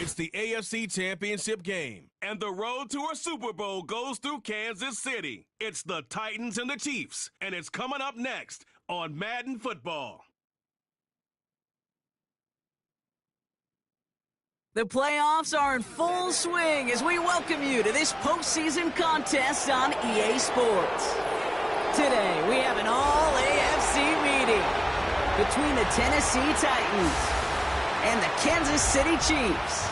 It's the AFC Championship game, and the road to a Super Bowl goes through Kansas City. It's the Titans and the Chiefs, and it's coming up next on Madden Football. The playoffs are in full swing as we welcome you to this postseason contest on EA Sports. Today, we have an all-AFC meeting between the Tennessee Titans and the Kansas City Chiefs.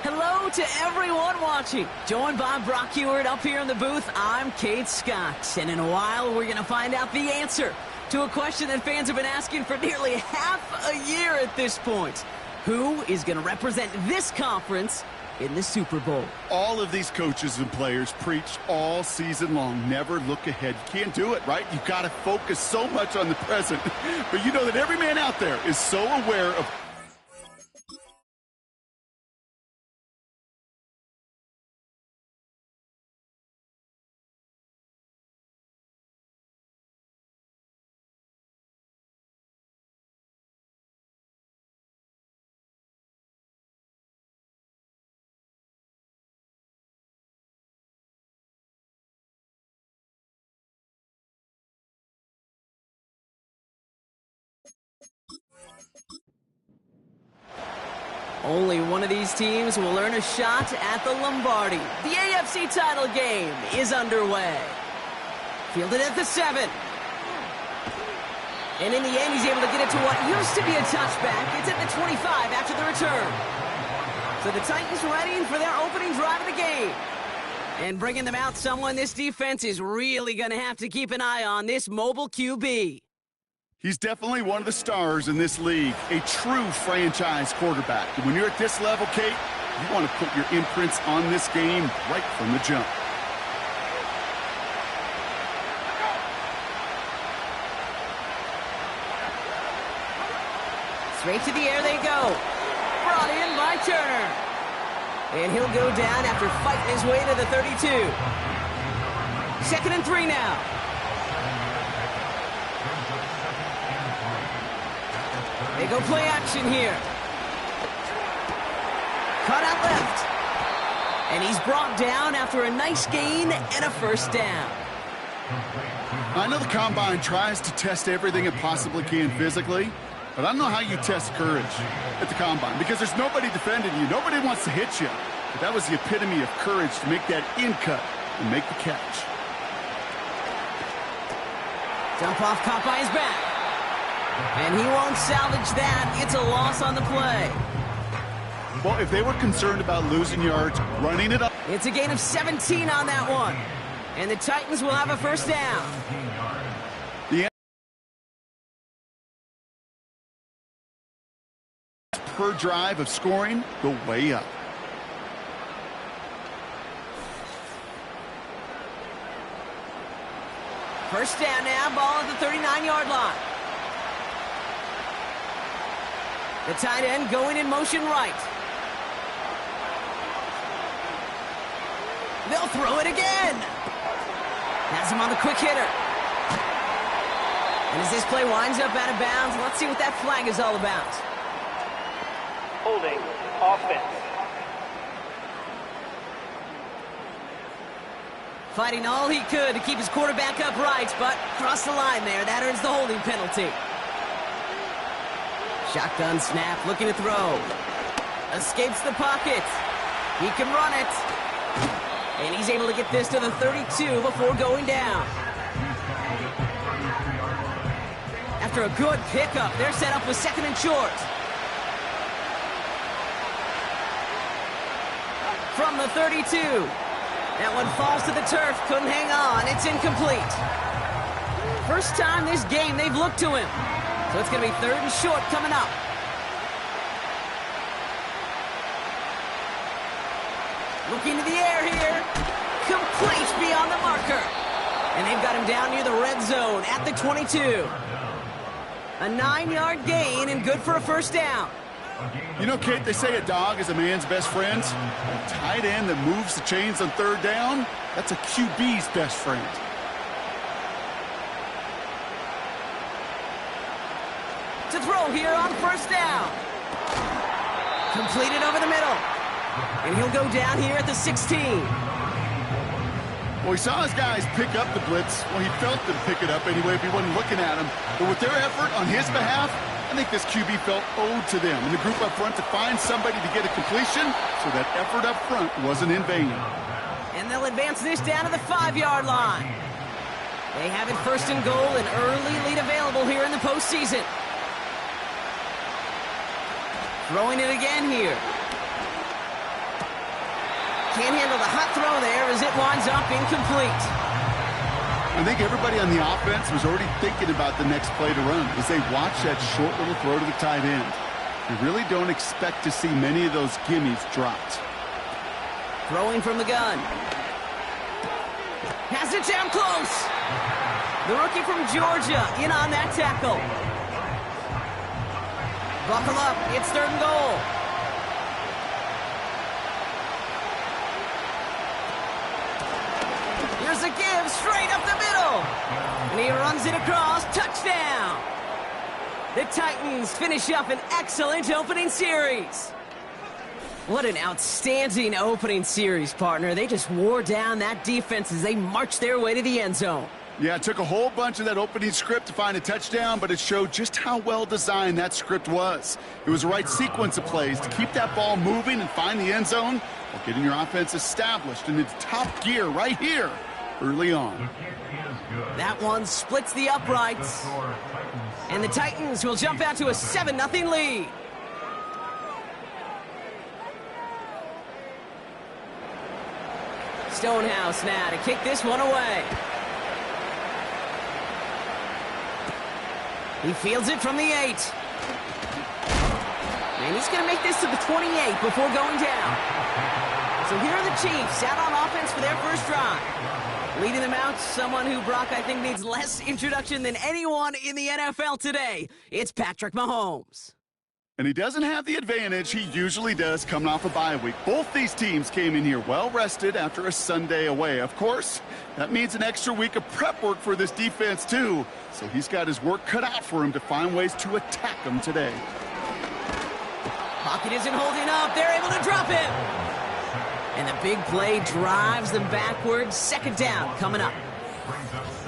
Hello to everyone watching. Joined by Brock Ewart up here in the booth, I'm Kate Scott. And in a while, we're going to find out the answer to a question that fans have been asking for nearly half a year at this point. Who is going to represent this conference in the Super Bowl? All of these coaches and players preach all season long, never look ahead. You can't do it, right? You've got to focus so much on the present. But you know that every man out there is so aware of... Only one of these teams will earn a shot at the Lombardi. The AFC title game is underway. Fielded at the 7. And in the end, he's able to get it to what used to be a touchback. It's at the 25 after the return. So the Titans ready for their opening drive of the game. And bringing them out, someone this defense is really going to have to keep an eye on, this mobile QB. He's definitely one of the stars in this league, a true franchise quarterback. And when you're at this level, Kate, you want to put your imprints on this game right from the jump. Straight to the air they go. Brought in by Turner. And he'll go down after fighting his way to the 32. 2nd and 3 now. They go play action here. Cut out left. And he's brought down after a nice gain and a first down. I know the Combine tries to test everything it possibly can physically, but I don't know how you test courage at the Combine because there's nobody defending you. Nobody wants to hit you. But that was the epitome of courage to make that in cut and make the catch. Dump off caught by his back. And he won't salvage that. It's a loss on the play. Well, if they were concerned about losing yards, running it up. It's a gain of 17 on that one. And the Titans will have a first down. The per drive of scoring go way up. First down now, ball at the 39-yard line. The tight end going in motion right. They'll throw it again. Has him on the quick hitter. And as this play winds up out of bounds, let's see what that flag is all about. Holding offense. Fighting all he could to keep his quarterback upright, but crossed the line there. That earns the holding penalty. Shotgun snap, looking to throw. Escapes the pocket. He can run it. And he's able to get this to the 32 before going down. After a good pickup, they're set up with second and short. From the 32. That one falls to the turf, couldn't hang on. It's incomplete. First time this game they've looked to him. So it's going to be third and short coming up. Looking to the air here. Complete beyond the marker. And they've got him down near the red zone at the 22. A 9-yard gain and good for a first down. You know, Kate, they say a dog is a man's best friend. A tight end that moves the chains on third down, that's a QB's best friend. To throw here on first down. Completed over the middle. And he'll go down here at the 16. Well, he saw his guys pick up the blitz. Well, he felt them pick it up anyway if he wasn't looking at him. But with their effort on his behalf, I think this QB felt owed to them and the group up front to find somebody to get a completion, so that effort up front wasn't in vain. And they'll advance this down to the 5-yard line. They have it first and goal, an early lead available here in the postseason. Throwing it again here. Can't handle the hot throw there as it winds up incomplete. I think everybody on the offense was already thinking about the next play to run as they watch that short little throw to the tight end. You really don't expect to see many of those gimmies dropped. Throwing from the gun. Has it down close. The rookie from Georgia in on that tackle. Buckle up, it's third and goal. Here's a give straight up the middle. And he runs it across, touchdown. The Titans finish up an excellent opening series. What an outstanding opening series, partner. They just wore down that defense as they marched their way to the end zone. Yeah, it took a whole bunch of that opening script to find a touchdown, but it showed just how well designed that script was. It was the right sequence of plays to keep that ball moving and find the end zone while getting your offense established in its top gear right here early on. That one splits the uprights. And the Titans will jump out to a 7-0 lead. Stonehouse now to kick this one away. He fields it from the 8. And he's going to make this to the 28 before going down. So here are the Chiefs out on offense for their first drive. Leading them out, someone who, Brock, I think needs less introduction than anyone in the NFL today. It's Patrick Mahomes. And he doesn't have the advantage he usually does coming off a bye week. Both these teams came in here well-rested after a Sunday away. Of course, that means an extra week of prep work for this defense, too. So he's got his work cut out for him to find ways to attack them today. Pocket isn't holding up. They're able to drop him. And the big play drives them backwards. Second down coming up.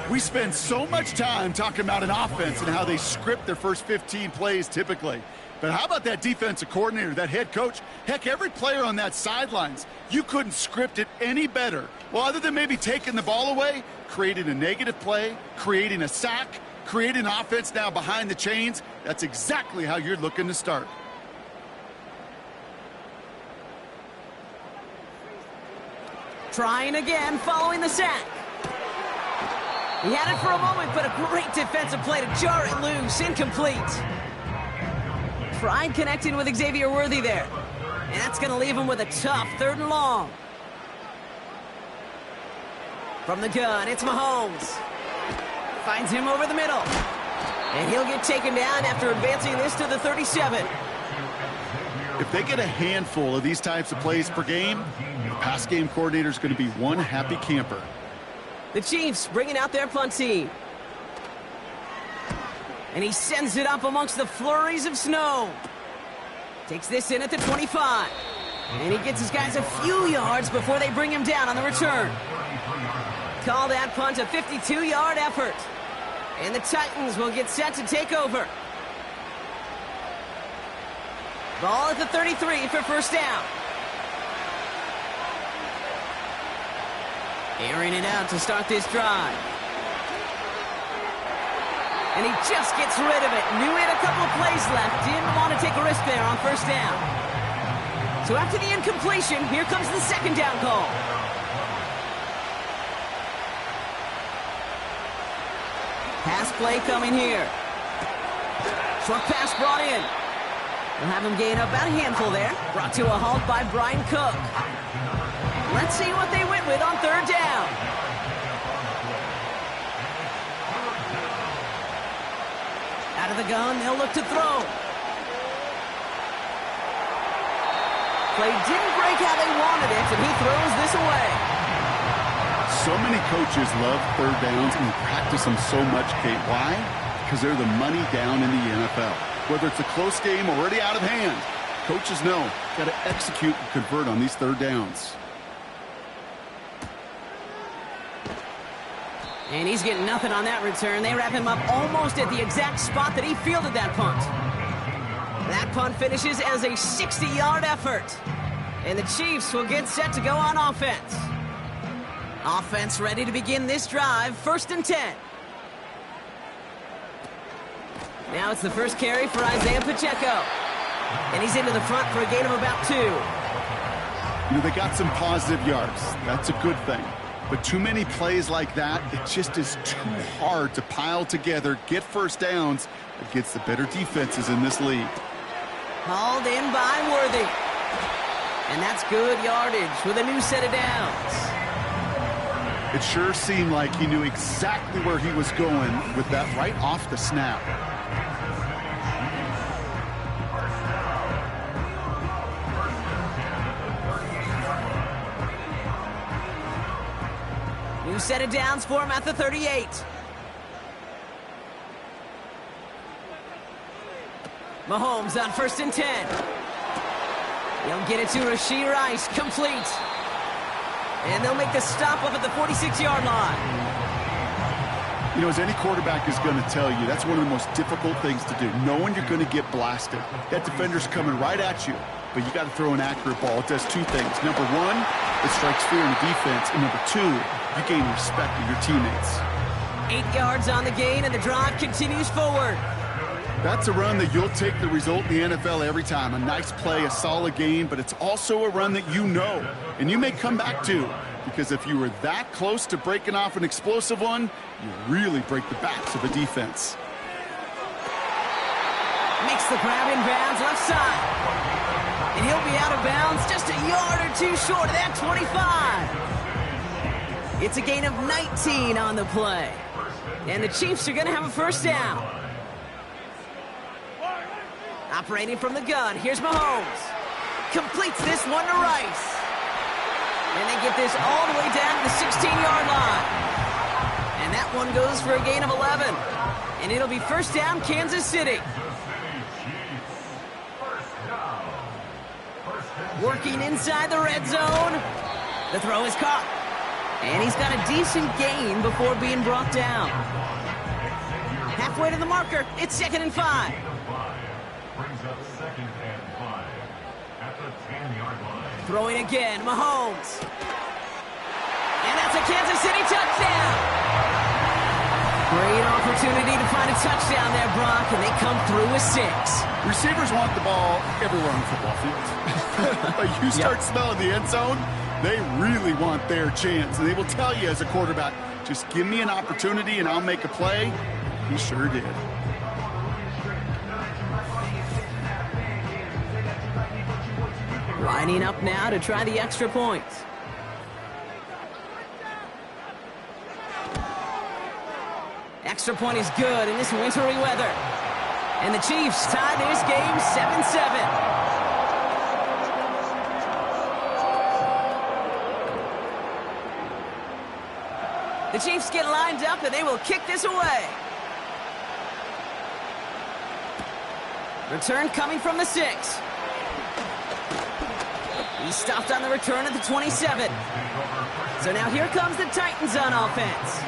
We spend so much time talking about an offense and how they script their first 15 plays typically. But how about that defensive coordinator, that head coach? Heck, every player on that sidelines, you couldn't script it any better. Well, other than maybe taking the ball away, creating a negative play, creating a sack, creating an offense now behind the chains, that's exactly how you're looking to start. Trying again, following the sack. He had it for a moment, but a great defensive play to jar it loose. Incomplete. Tried connecting with Xavier Worthy there. And that's going to leave him with a tough third and long. From the gun, it's Mahomes. Finds him over the middle. And he'll get taken down after advancing this to the 37. If they get a handful of these types of plays per game, the pass game coordinator is going to be one happy camper. The Chiefs bringing out their punt team. And he sends it up amongst the flurries of snow. Takes this in at the 25. And he gets his guys a few yards before they bring him down on the return. Call that punt a 52-yard effort. And the Titans will get set to take over. Ball at the 33 for first down. Airing it out to start this drive. And he just gets rid of it. Knew he had a couple of plays left. Didn't want to take a risk there on first down. So after the incompletion, here comes the second down call. Pass play coming here. Short pass brought in. We'll have him gain up about a handful there. Brought to a halt by Brian Cook. Let's see what they went with on third down. Out of the gun, they'll look to throw. Play didn't break how they wanted it, and he throws this away. So many coaches love third downs and practice them so much, Kate. Why? Because they're the money down in the NFL. Whether it's a close game already out of hand, coaches know got to execute and convert on these third downs. And he's getting nothing on that return. They wrap him up almost at the exact spot that he fielded that punt. That punt finishes as a 60-yard effort. And the Chiefs will get set to go on offense. Offense ready to begin this drive, 1st and 10. Now it's the first carry for Isaiah Pacheco. And he's into the front for a gain of about 2. You know, they got some positive yards. That's a good thing. But too many plays like that, it just is too hard to pile together, get first downs against the better defenses in this league. Hauled in by Worthy. And that's good yardage with a new set of downs. It sure seemed like he knew exactly where he was going with that right off the snap. New set of downs for him at the 38. Mahomes on 1st and 10. They'll get it to Rashee Rice, complete. And they'll make the stop up at the 46-yard line. You know, as any quarterback is going to tell you, that's one of the most difficult things to do, knowing you're going to get blasted. That defender's coming right at you, but you got to throw an accurate ball. It does two things. Number one, it strikes fear in the defense. And number two, you gain respect of your teammates. 8 yards on the gain, and the drive continues forward. That's a run that you'll take the result in the NFL every time. A nice play, a solid game, but it's also a run that you know, and you may come back to, because if you were that close to breaking off an explosive one, you really break the backs of the defense. Makes the grab in bounds left side. And he'll be out of bounds just a yard or two short of that 25. It's a gain of 19 on the play. And the Chiefs are going to have a first down. Operating from the gun, here's Mahomes. Completes this one to Rice. And they get this all the way down to the 16-yard line. And that one goes for a gain of 11. And it'll be first down, Kansas City. Working inside the red zone. The throw is caught. And he's got a decent gain before being brought down. Halfway to the marker, it's 2nd and 5. Brings up 2nd and 5 at the 10-yard line. Throwing again, Mahomes. And that's a Kansas City touchdown. Great opportunity to find a touchdown there, Brock, and they come through with 6. Receivers want the ball everywhere on the football field. But you start smelling the end zone, they really want their chance. And they will tell you as a quarterback, just give me an opportunity and I'll make a play. He sure did. Lining up now to try the extra point. Extra point is good in this wintry weather. And the Chiefs tie this game 7-7. The Chiefs get lined up, and they will kick this away. Return coming from the 6. He stopped on the return at the 27. So now here comes the Titans on offense.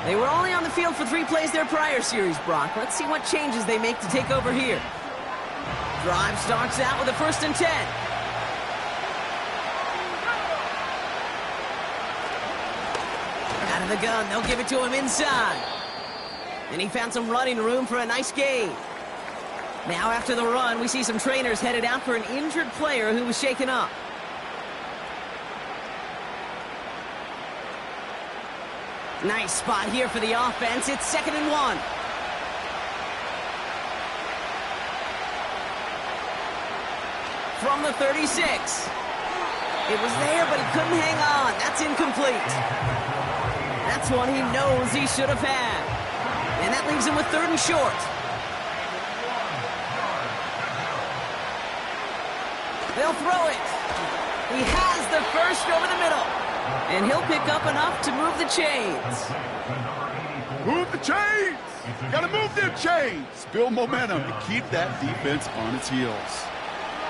They were only on the field for 3 plays their prior series, Brock. Let's see what changes they make to take over here. Drive starts out with a 1st and 10. Out of the gun, they'll give it to him inside. And he found some running room for a nice gain. Now after the run, we see some trainers headed out for an injured player who was shaken up. Nice spot here for the offense. It's 2nd and 1. From the 36. It was there, but he couldn't hang on. That's incomplete. That's one he knows he should have had. And that leaves him with 3rd and short. They'll throw it. He has the 1st over the middle. And he'll pick up enough to move the chains. Move the chains! Gotta move them chains! Build momentum and keep that defense on its heels.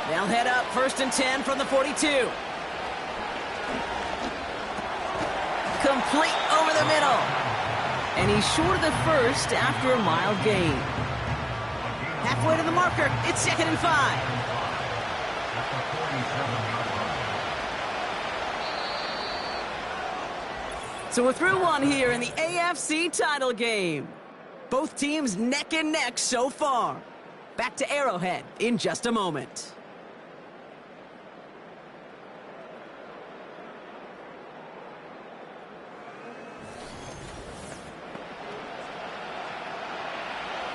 They'll head up 1st and 10 from the 42. Complete over the middle. And he's short of the 1st after a mild gain. Halfway to the marker, it's 2nd and 5. So we're through one here in the AFC title game. Both teams neck and neck so far. Back to Arrowhead in just a moment.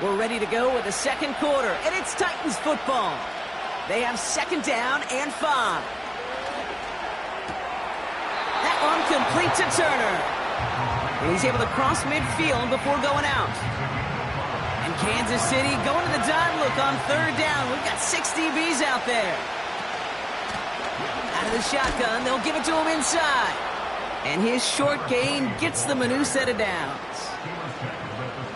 We're ready to go with the 2nd quarter, and it's Titans football. They have 2nd down and 5. That one complete to Turner. And he's able to cross midfield before going out. And Kansas City going to the dime look on 3rd down. We've got 6 DBs out there. Out of the shotgun, they'll give it to him inside. And his short gain gets them a new set of downs.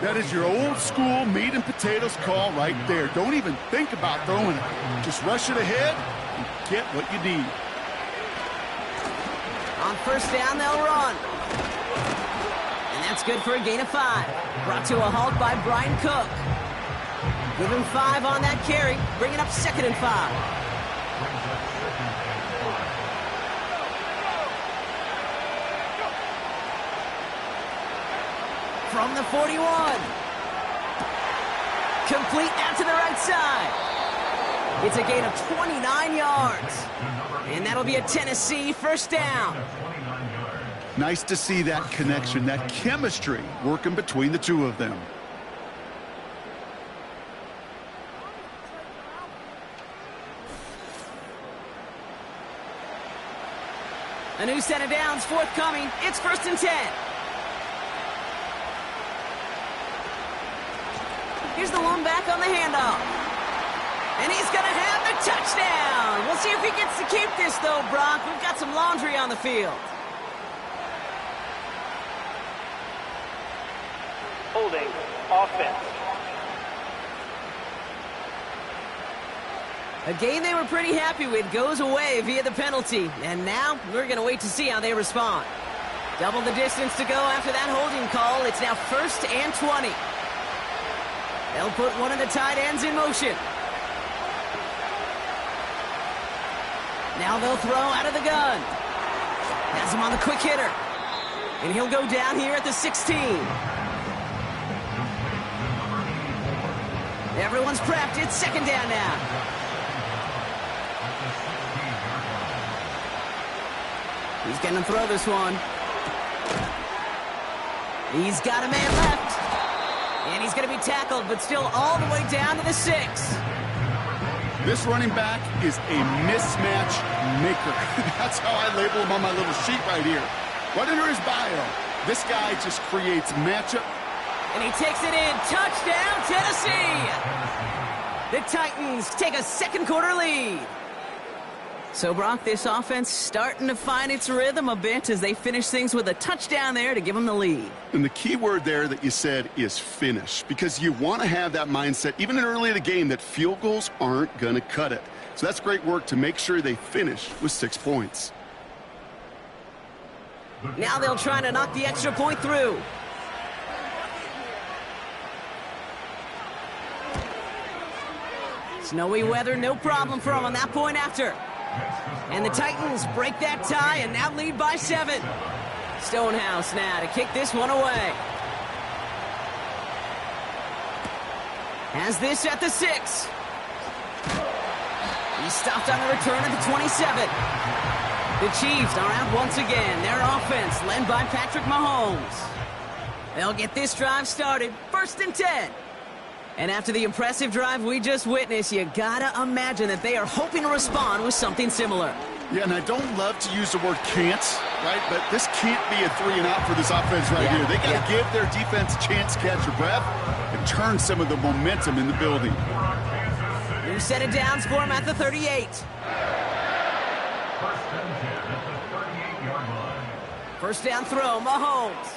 That is your old school meat and potatoes call right there. Don't even think about throwing it. Just rush it ahead and get what you need. On 1st down, they'll run. And that's good for a gain of 5. Brought to a halt by Brian Cook. Give him 5 on that carry, bringing up 2nd and 5. From the 41. Complete out to the right side. It's a gain of 29 yards. And that'll be a Tennessee 1st down. Nice to see that connection, that chemistry working between the two of them. A new set of downs forthcoming. It's 1st and 10. Here's the one back on the handoff. And he's going to have the touchdown. We'll see if he gets to keep this, though, Brock. We've got some laundry on the field. Holding offense. A game they were pretty happy with goes away via the penalty. And now we're going to wait to see how they respond. Double the distance to go after that holding call. It's now 1st and 20. They'll put one of the tight ends in motion. Now they'll throw out of the gun. Has him on the quick hitter. And he'll go down here at the 16. Everyone's prepped. It's 2nd down now. He's going to throw this one. He's got a man left. And he's going to be tackled, but still all the way down to the 6. This running back is a mismatch maker. That's how I label him on my little sheet right here. Right under his bio. This guy just creates matchup. And he takes it in. Touchdown, Tennessee! The Titans take a 2nd quarter lead. So, Brock, this offense starting to find its rhythm a bit as they finish things with a touchdown there to give them the lead. And the key word there that you said is finish, because you want to have that mindset, even early in the game, that field goals aren't going to cut it. So that's great work to make sure they finish with 6 points. Now they'll try to knock the extra point through. Snowy weather, no problem for them on that point after. And the Titans break that tie and now lead by 7. Stonehouse now to kick this one away. Has this at the 6. He's stopped on the return at the 27. The Chiefs are out once again. Their offense led by Patrick Mahomes. They'll get this drive started. 1st and 10. And after the impressive drive we just witnessed, you gotta imagine that they are hoping to respond with something similar. Yeah, and I don't love to use the word can't, right? But this can't be a 3 and out for this offense right here. They got to give their defense a chance to catch their breath and turn some of the momentum in the building. New set of downs for him at the 38. First down throw, Mahomes.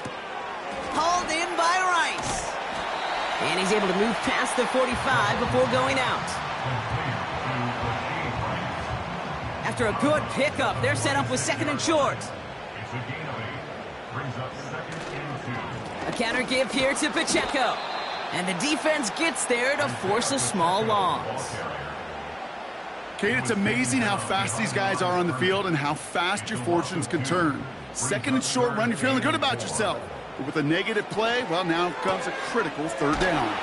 Hauled in by Rice. And he's able to move past the 45 before going out. After a good pickup, they're set up with 2nd and short. A counter give here to Pacheco. And the defense gets there to force a small loss. Kate, it's amazing how fast these guys are on the field and how fast your fortunes can turn. 2nd and short run, you're feeling good about yourself. But with a negative play, well, now comes a critical 3rd down.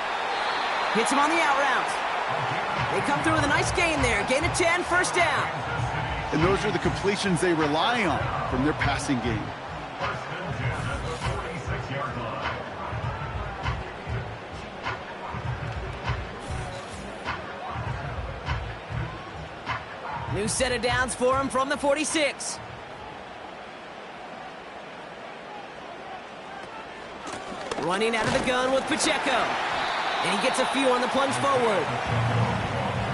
Hits him on the out route. They come through with a nice gain there. Gain of 10, 1st down. And those are the completions they rely on from their passing game. New set of downs for him from the 46. Running out of the gun with Pacheco. And he gets a few on the plunge forward.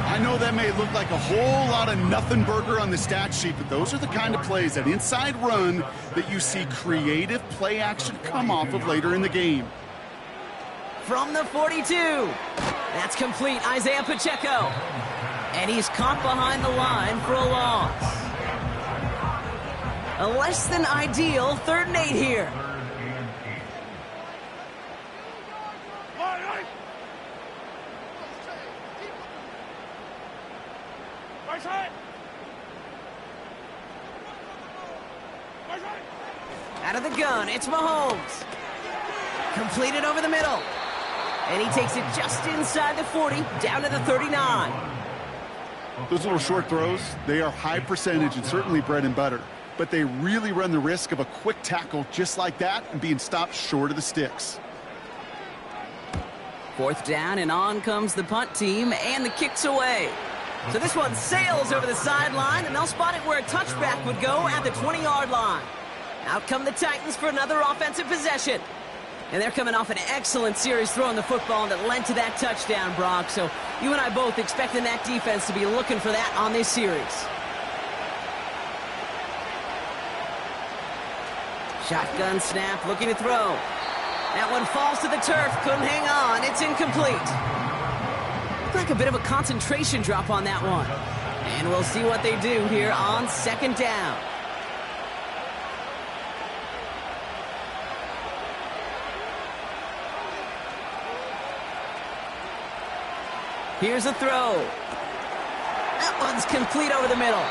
I know that may look like a whole lot of nothing burger on the stat sheet, but those are the kind of plays, that inside run, that you see creative play action come off of later in the game. From the 42. That's complete, Isaiah Pacheco. And he's caught behind the line for a loss. A less than ideal 3rd and 8 here. Out of the gun, it's Mahomes. Completed over the middle. And he takes it just inside the 40, down to the 39. Those little short throws, they are high percentage and certainly bread and butter. But they really run the risk of a quick tackle just like that and being stopped short of the sticks. 4th down, and on comes the punt team, and the kick's away. So this one sails over the sideline, and they'll spot it where a touchback would go at the 20-yard line. Out come the Titans for another offensive possession. And they're coming off an excellent series throwing the football that led to that touchdown, Brock. So you and I both expecting that defense to be looking for that on this series. Shotgun snap, looking to throw. That one falls to the turf, couldn't hang on, it's incomplete. Looked like a bit of a concentration drop on that one. And we'll see what they do here on 2nd down. Here's a throw. That one's complete over the middle.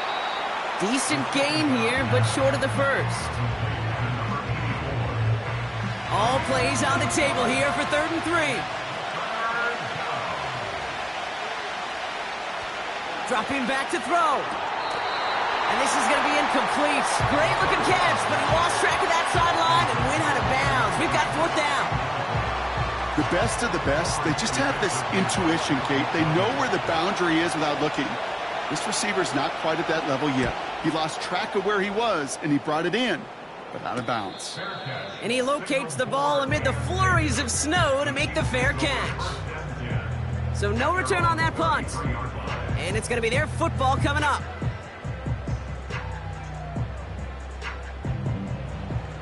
Decent gain here, but short of the 1st. All plays on the table here for 3rd and 3. Dropping back to throw. And this is going to be incomplete. Great looking catch, but he lost track of that sideline and went out of bounds. We've got 4th down. The best of the best, they just have this intuition, Kate. They know where the boundary is without looking. This receiver's not quite at that level yet. He lost track of where he was, and he brought it in, but out of bounds. And he locates the ball amid the flurries of snow to make the fair catch. So no return on that punt. And it's going to be their football coming up.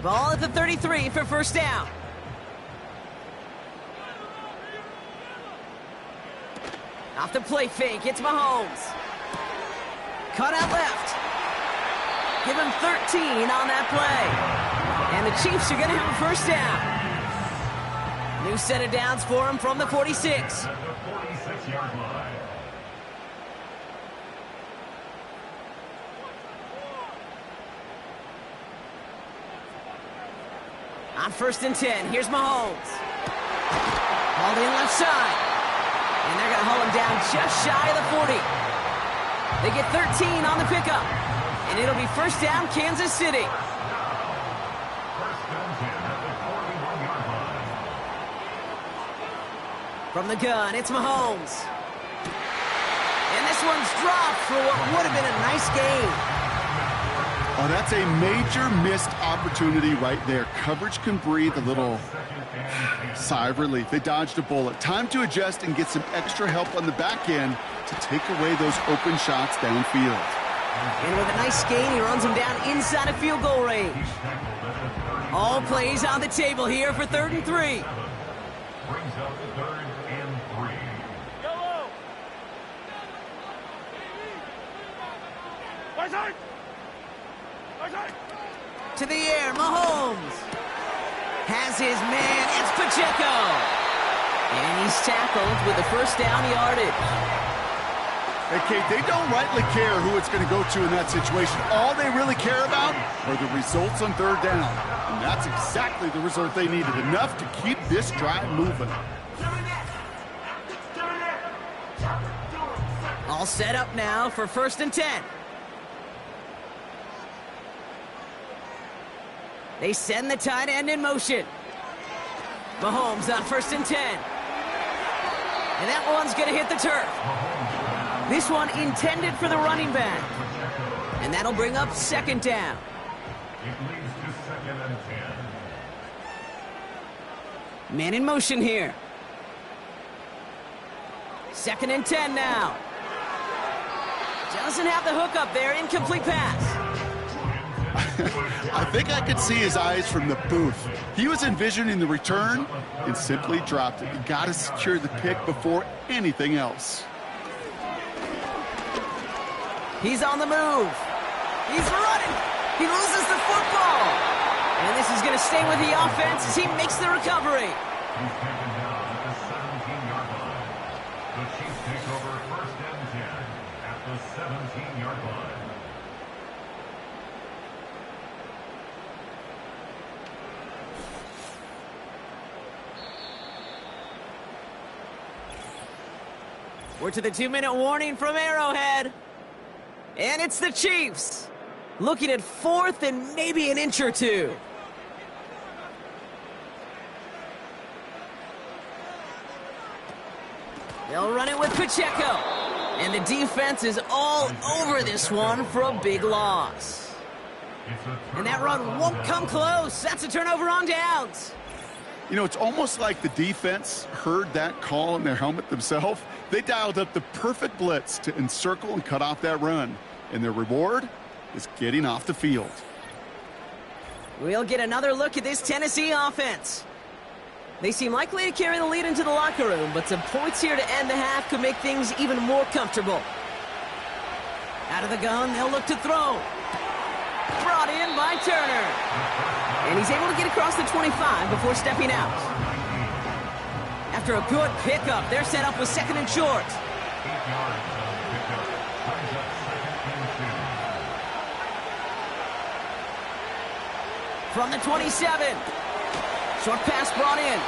Ball at the 33 for first down. Off the play fake, it's Mahomes. Cut out left. Give him 13 on that play. And the Chiefs are going to have a first down. New set of downs for him from the 46. At the 46-yard line. On first and 10, here's Mahomes. Hauled in left side. And they're going to haul him down just shy of the 40. They get 13 on the pickup. And it'll be first down, Kansas City. First and 10 at the 41-yard line. From the gun, it's Mahomes. And this one's dropped for what would have been a nice game. Oh, that's a major missed opportunity right there. Coverage can breathe a little sigh of relief. They dodged a bullet. Time to adjust and get some extra help on the back end to take away those open shots downfield. And with a nice gain, he runs him down inside of field goal range. All plays on the table here for 3rd and 3. Brings up 3rd and 3. To the air, Mahomes has his man, it's Pacheco. And he's tackled with the first down yardage. Hey, Kate, they don't rightly care who it's going to go to in that situation. All they really care about are the results on 3rd down. And that's exactly the result they needed, enough to keep this drive moving. All set up now for 1st and 10. They send the tight end in motion. Mahomes on 1st and 10. And that one's going to hit the turf. This one intended for the running back. And that'll bring up 2nd down. It leads to 2nd and 10. Man in motion here. 2nd and 10 now. Doesn't have the hook up there. Incomplete pass. I think I could see his eyes from the booth. He was envisioning the return and simply dropped it. You got to secure the pick before anything else. He's on the move. He's running. He loses the football. And this is going to stay with the offense as he makes the recovery. He's taken down at the 17-yard line. The Chiefs take over 1st and 10 at the 17-yard line. We're to the 2-minute warning from Arrowhead. And it's the Chiefs. Looking at 4th and maybe an inch or two. They'll run it with Pacheco. And the defense is all over this one for a big loss. And that run won't come close. That's a turnover on downs. You know, it's almost like the defense heard that call in their helmet themselves. They dialed up the perfect blitz to encircle and cut off that run. And their reward is getting off the field. We'll get another look at this Tennessee offense. They seem likely to carry the lead into the locker room, but some points here to end the half could make things even more comfortable. Out of the gun, they'll look to throw. Brought in by Turner. And he's able to get across the 25 before stepping out. After a good pickup, they're set up with 2nd and short. 8 yards on the pickup. Brings up 2nd and 2. From the 27. Short pass brought in.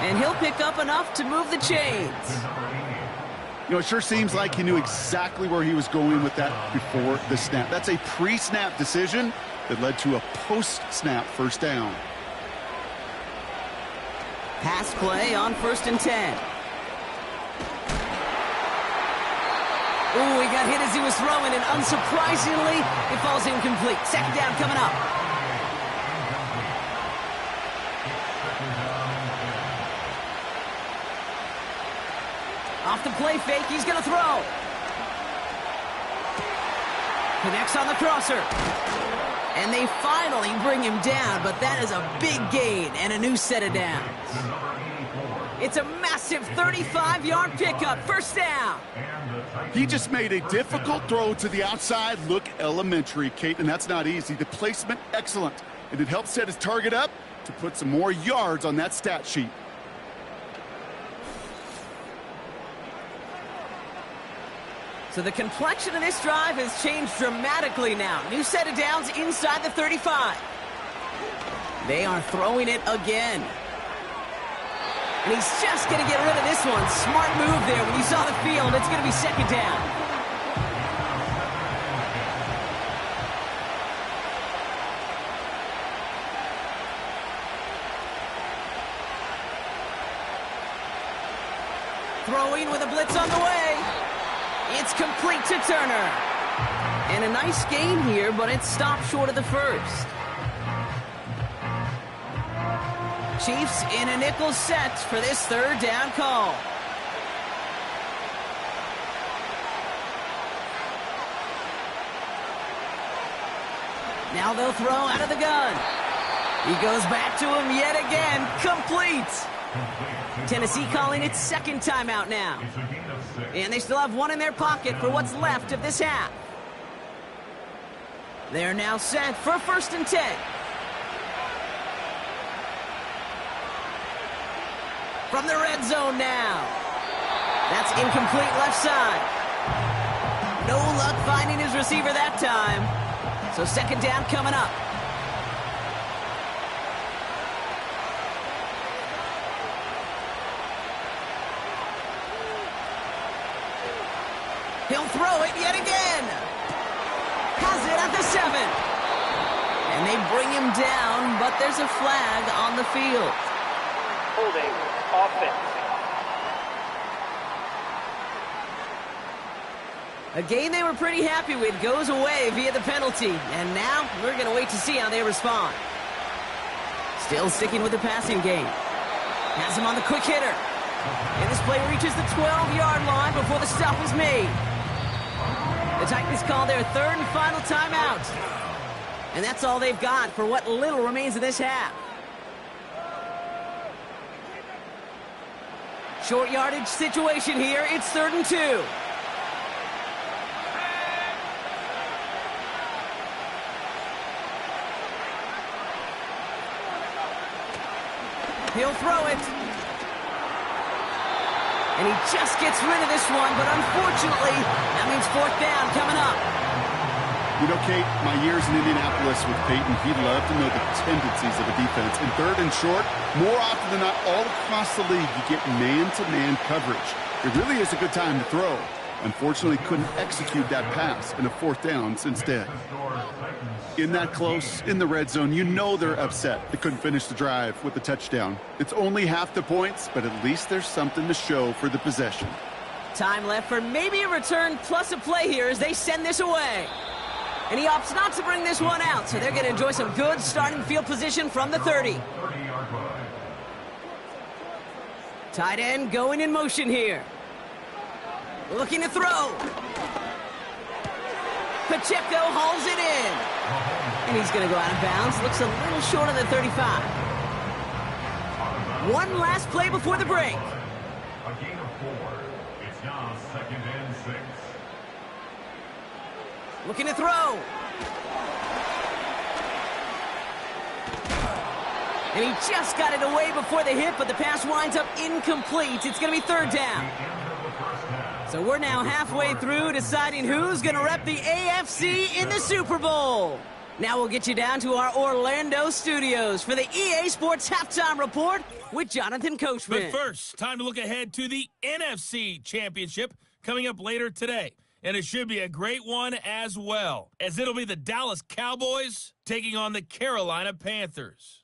And he'll pick up enough to move the chains. You know, it sure seems like he knew exactly where he was going with that before the snap. That's a pre-snap decision that led to a post-snap first down. Pass play on 1st and 10. Ooh, he got hit as he was throwing, and unsurprisingly, it falls incomplete. 2nd down coming up. Off the play fake, he's going to throw. Connects on the crosser. And they finally bring him down, but that is a big gain and a new set of downs. It's a massive 35-yard pickup, first down. He just made a difficult throw to the outside. Look elementary, Kate, and that's not easy. The placement, excellent. And it helps set his target up to put some more yards on that stat sheet. So the complexion of this drive has changed dramatically now. New set of downs inside the 35. They are throwing it again. And he's just going to get rid of this one. Smart move there. When you saw the field, it's going to be second down. Throwing with a blitz on the way. It's complete to Turner. And a nice gain here, but it stopped short of the first. Chiefs in a nickel set for this third down call. Now they'll throw out of the gun. He goes back to him yet again. Complete. Tennessee calling its second timeout now. And they still have one in their pocket for what's left of this half. They're now set for 1st and 10. From the red zone now. That's incomplete left side. No luck finding his receiver that time. So second down coming up. He'll throw it yet again. Has it at the 7. And they bring him down, but there's a flag on the field. Holding offense. A game they were pretty happy with goes away via the penalty. And now we're going to wait to see how they respond. Still sticking with the passing game. Has him on the quick hitter. And this play reaches the 12-yard line before the stop is made. The Titans call their third and final timeout. And that's all they've got for what little remains of this half. Short yardage situation here. It's 3rd and 2. He'll throw it. And he just gets rid of this one, but unfortunately, that means 4th down coming up. You know, Kate, my years in Indianapolis with Peyton, he loved to know the tendencies of a defense. In 3rd and short, more often than not, all across the league, you get man-to-man coverage. It really is a good time to throw. Unfortunately, couldn't execute that pass, and a 4th down instead. In that close, in the red zone, you know they're upset. They couldn't finish the drive with the touchdown. It's only half the points, but at least there's something to show for the possession. Time left for maybe a return plus a play here as they send this away. And he opts not to bring this one out, so they're going to enjoy some good starting field position from the 30. Tight end going in motion here. Looking to throw. Pacheco hauls it in. And he's going to go out of bounds. Looks a little short of the 35. One last play before the break. A gain of 4. It's now 2nd and 6. Looking to throw. And he just got it away before the hit, but the pass winds up incomplete. It's going to be 3rd down. So we're now halfway through deciding who's going to rep the AFC in the Super Bowl. Now we'll get you down to our Orlando studios for the EA Sports Halftime Report with Jonathan Coachman. But first, time to look ahead to the NFC Championship coming up later today. And it should be a great one as well, as it'll be the Dallas Cowboys taking on the Carolina Panthers.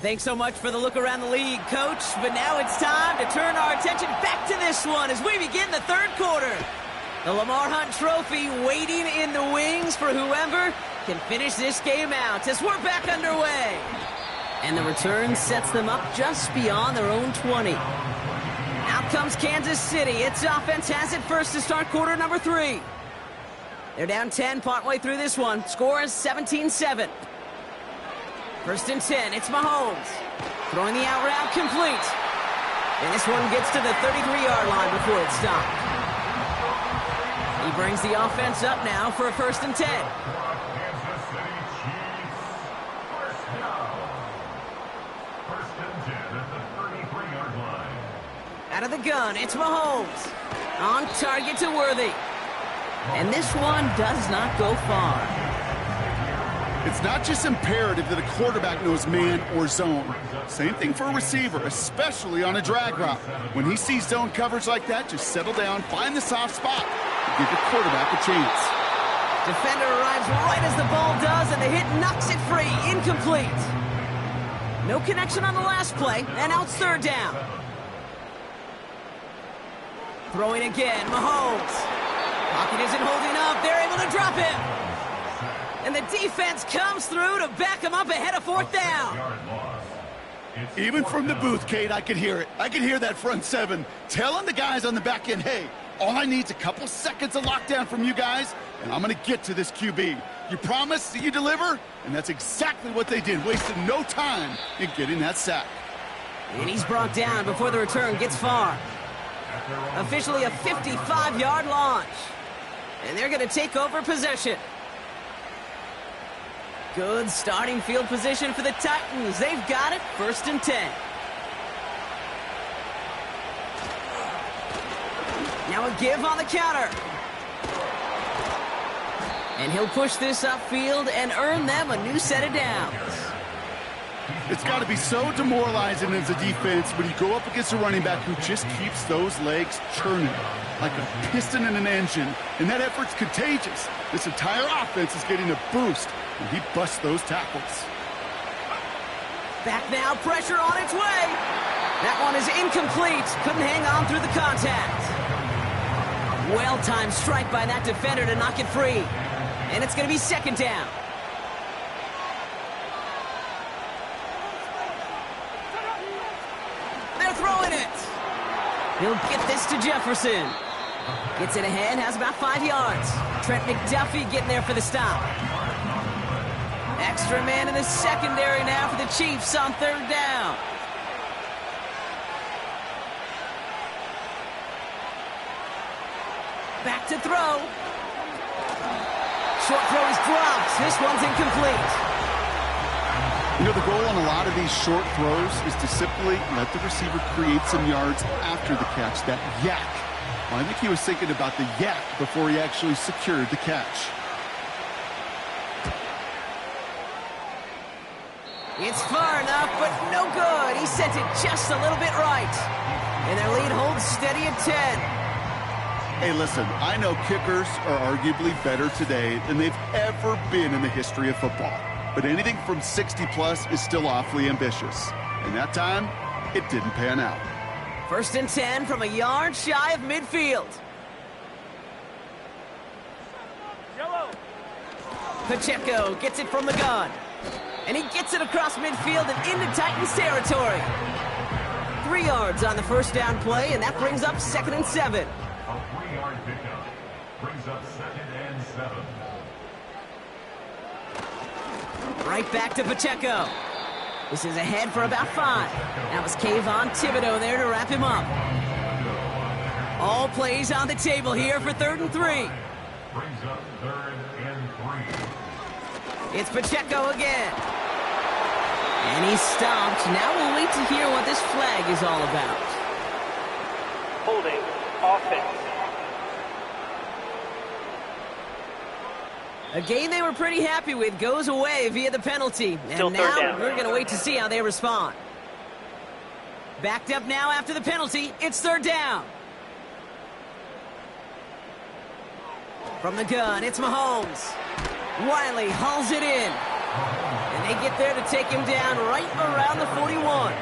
Thanks so much for the look around the league, Coach. But now it's time to turn our attention back to this one as we begin the 3rd quarter. The Lamar Hunt Trophy waiting in the wings for whoever can finish this game out as we're back underway. And the return sets them up just beyond their own 20. Out comes Kansas City. Its offense has it first to start quarter number 3. They're down 10 partway through this one. Score is 17-7. First and 10. It's Mahomes. Throwing the out route complete. And this one gets to the 33-yard line before it's stopped. He brings the offense up now for a first and 10. Kansas City Chiefs. First down. First and 10 at the 33-yard line. Out of the gun, it's Mahomes. On target to Worthy. And this one does not go far. It's not just imperative that a quarterback knows man or zone. Same thing for a receiver, especially on a drag route. When he sees zone coverage like that, just settle down, find the soft spot, and give your quarterback a chance. Defender arrives right as the ball does, and the hit knocks it free. Incomplete. No connection on the last play, and now it's third down. Throwing again, Mahomes. Pocket isn't holding up. They're able to drop him. And the defense comes through to back him up ahead of fourth down. Even from the booth, Kate, I could hear it. I could hear that front seven telling the guys on the back end, hey, all I need is a couple seconds of lockdown from you guys, and I'm going to get to this QB. You promise that you deliver? And that's exactly what they did, wasted no time in getting that sack. And he's brought down before the return gets far. Officially a 55-yard launch. And they're going to take over possession. Good starting field position for the Titans. They've got it. First and 10. Now a give on the counter. And he'll push this upfield and earn them a new set of downs. It's got to be so demoralizing as a defense when you go up against a running back who just keeps those legs churning like a piston in an engine. And that effort's contagious. This entire offense is getting a boost, and he busts those tackles. Back now, pressure on its way. That one is incomplete. Couldn't hang on through the contact. Well-timed strike by that defender to knock it free. And it's going to be second down. They're throwing it. He'll get this to Jefferson. Gets it ahead, has about 5 yards. Trent McDuffie getting there for the stop. Extra man in the secondary now for the Chiefs on third down. Back to throw. Short throw is dropped. This one's incomplete. You know, the goal on a lot of these short throws is to simply let the receiver create some yards after the catch, that yak. Well, I think he was thinking about the yak before he actually secured the catch. It's far enough, but no good. He sent it just a little bit right. And their lead holds steady at 10. Hey, listen, I know kickers are arguably better today than they've ever been in the history of football. But anything from 60-plus is still awfully ambitious. And that time, it didn't pan out. First and 10 from a yard shy of midfield. Pacheco gets it from the gun. And he gets it across midfield and into Titans territory. 3 yards on the first down play, and that brings up second and 7. A 3-yard pickup brings up second and 7. Right back to Pacheco. This is ahead for about 5. That was Kayvon Thibodeau there to wrap him up. All plays on the table here for third and 3. Brings up third and 3. It's Pacheco again. And he's stopped. Now we'll wait to hear what this flag is all about. Holding offense. A game they were pretty happy with goes away via the penalty. Still And third now down. we're going to wait to see how they respond. Backed up now after the penalty. It's third down. From the gun, it's Mahomes. Wiley hauls it in. And they get there to take him down right around the 41.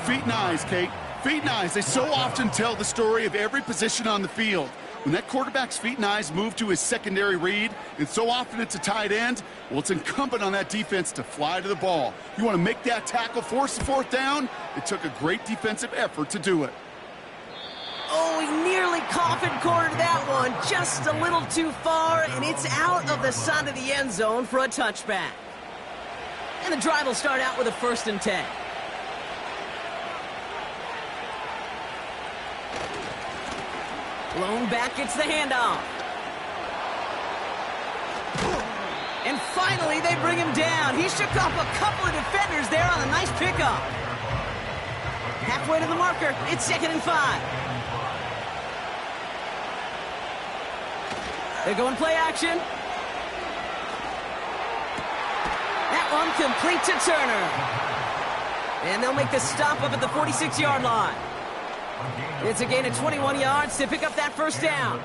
Feet and eyes, Kate. Feet and eyes, they so often tell the story of every position on the field. When that quarterback's feet and eyes move to his secondary read, and so often it's a tight end, well, it's incumbent on that defense to fly to the ball. You want to make that tackle, force the fourth down? It took a great defensive effort to do it. Oh, he nearly coffin cornered that one. Just a little too far, and it's out of the side of the end zone for a touchback. And the drive will start out with a 1st and 10. Lone back gets the handoff. And finally, they bring him down. He shook off a couple of defenders there on a nice pickup. Halfway to the marker, it's 2nd and 5. They're going play action. That one complete to Turner. And they'll make the stop up at the 46-yard line. It's a gain of 21 yards to pick up that 1st down.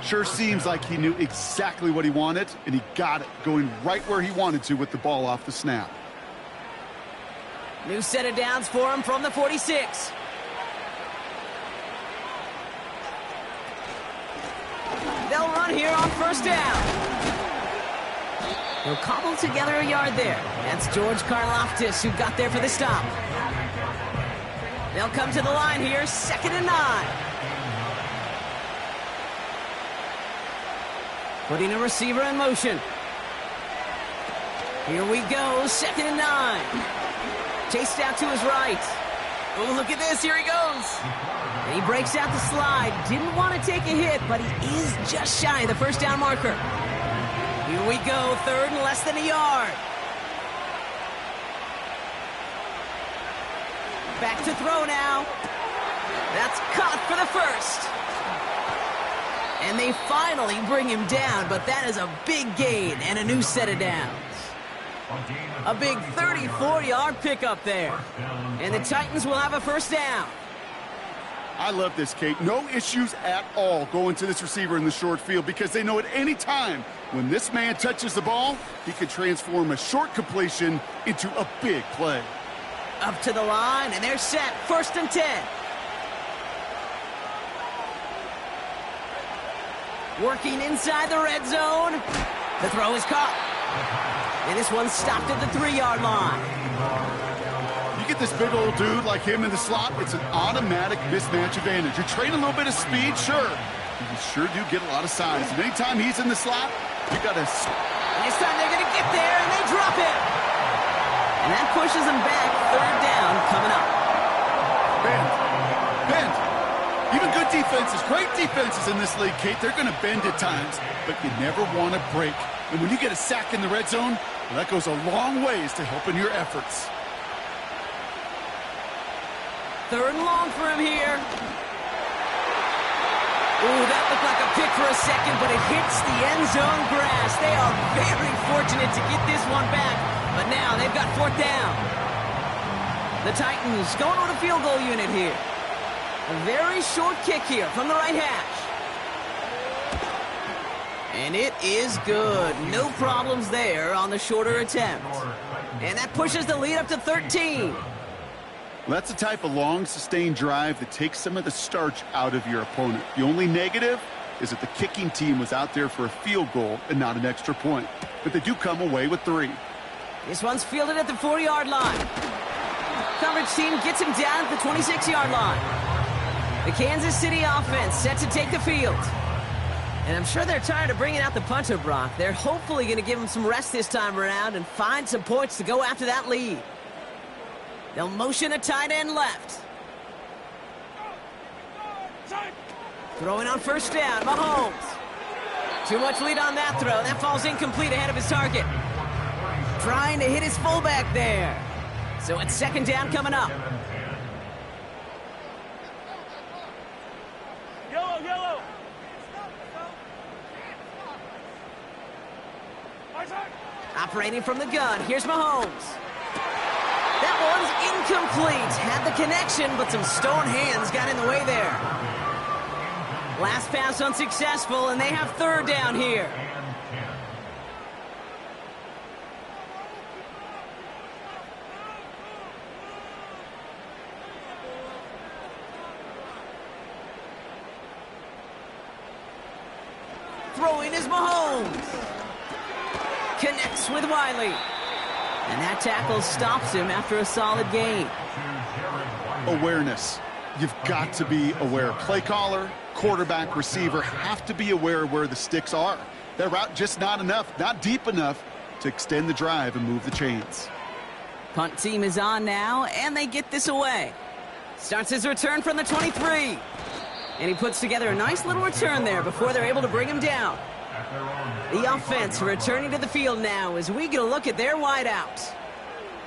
Sure seems like he knew exactly what he wanted, and he got it, going right where he wanted to with the ball off the snap. New set of downs for him from the 46. They'll run here on 1st down. He'll cobble together a yard there. That's George Karlaftis who got there for the stop. They'll come to the line here, 2nd and 9. Putting a receiver in motion. Here we go, 2nd and 9. Chased out to his right. Oh, look at this, here he goes. And he breaks out the slide. Didn't want to take a hit, but he is just shy of the 1st down marker. Here we go, 3rd and less than a yard. Back to throw now. That's caught for the 1st. And they finally bring him down, but that is a big gain and a new set of downs. A big 34-yard pickup there. And the Titans will have a 1st down. I love this, Kate. No issues at all going to this receiver in the short field because they know at any time when this man touches the ball, he can transform a short completion into a big play. Up to the line, and they're set. 1st and 10. Working inside the red zone. The throw is caught. And this one stopped at the 3-yard line. You get this big old dude like him in the slot, it's an automatic mismatch advantage. You're trading a little bit of speed, sure. But you sure do get a lot of size. And anytime he's in the slot, you got to... This time they're going to get there, and they drop it. And that pushes them back. 3rd down coming up. Bend. Even good defenses, great defenses in this league, Kate, they're going to bend at times, but you never want to break. And when you get a sack in the red zone, well, that goes a long ways to helping your efforts. 3rd and long for him here. Ooh, that looked like a pick for a second, but it hits the end zone grass. They are very fortunate to get this one back, but now they've got 4th down. The Titans going with a field goal unit here. A very short kick here from the right hash. And it is good. No problems there on the shorter attempt. And that pushes the lead up to 13. That's the type of long, sustained drive that takes some of the starch out of your opponent. The only negative is that the kicking team was out there for a field goal and not an extra point. But they do come away with 3. This one's fielded at the 40-yard line. Coverage team gets him down at the 26-yard line. The Kansas City offense set to take the field. And I'm sure they're tired of bringing out the punter, Brock. They're hopefully going to give him some rest this time around and find some points to go after that lead. They'll motion a tight end left. Throwing on 1st down, Mahomes. Too much lead on that throw. That falls incomplete ahead of his target. Trying to hit his fullback there. So it's 2nd down coming up. Yellow. Operating from the gun, here's Mahomes. That one's incomplete. Had the connection, but some stone hands got in the way there. Last pass unsuccessful, and they have 3rd down here. Throwing is Mahomes. Connects with Wiley. And that tackle stops him after a solid gain. Awareness. You've got to be aware. Play caller, quarterback, receiver have to be aware of where the sticks are. That route just not enough, not deep enough to extend the drive and move the chains. Punt team is on now, and they get this away. Starts his return from the 23. And he puts together a nice little return there before they're able to bring him down. The offense returning to the field now as we get a look at their wideouts.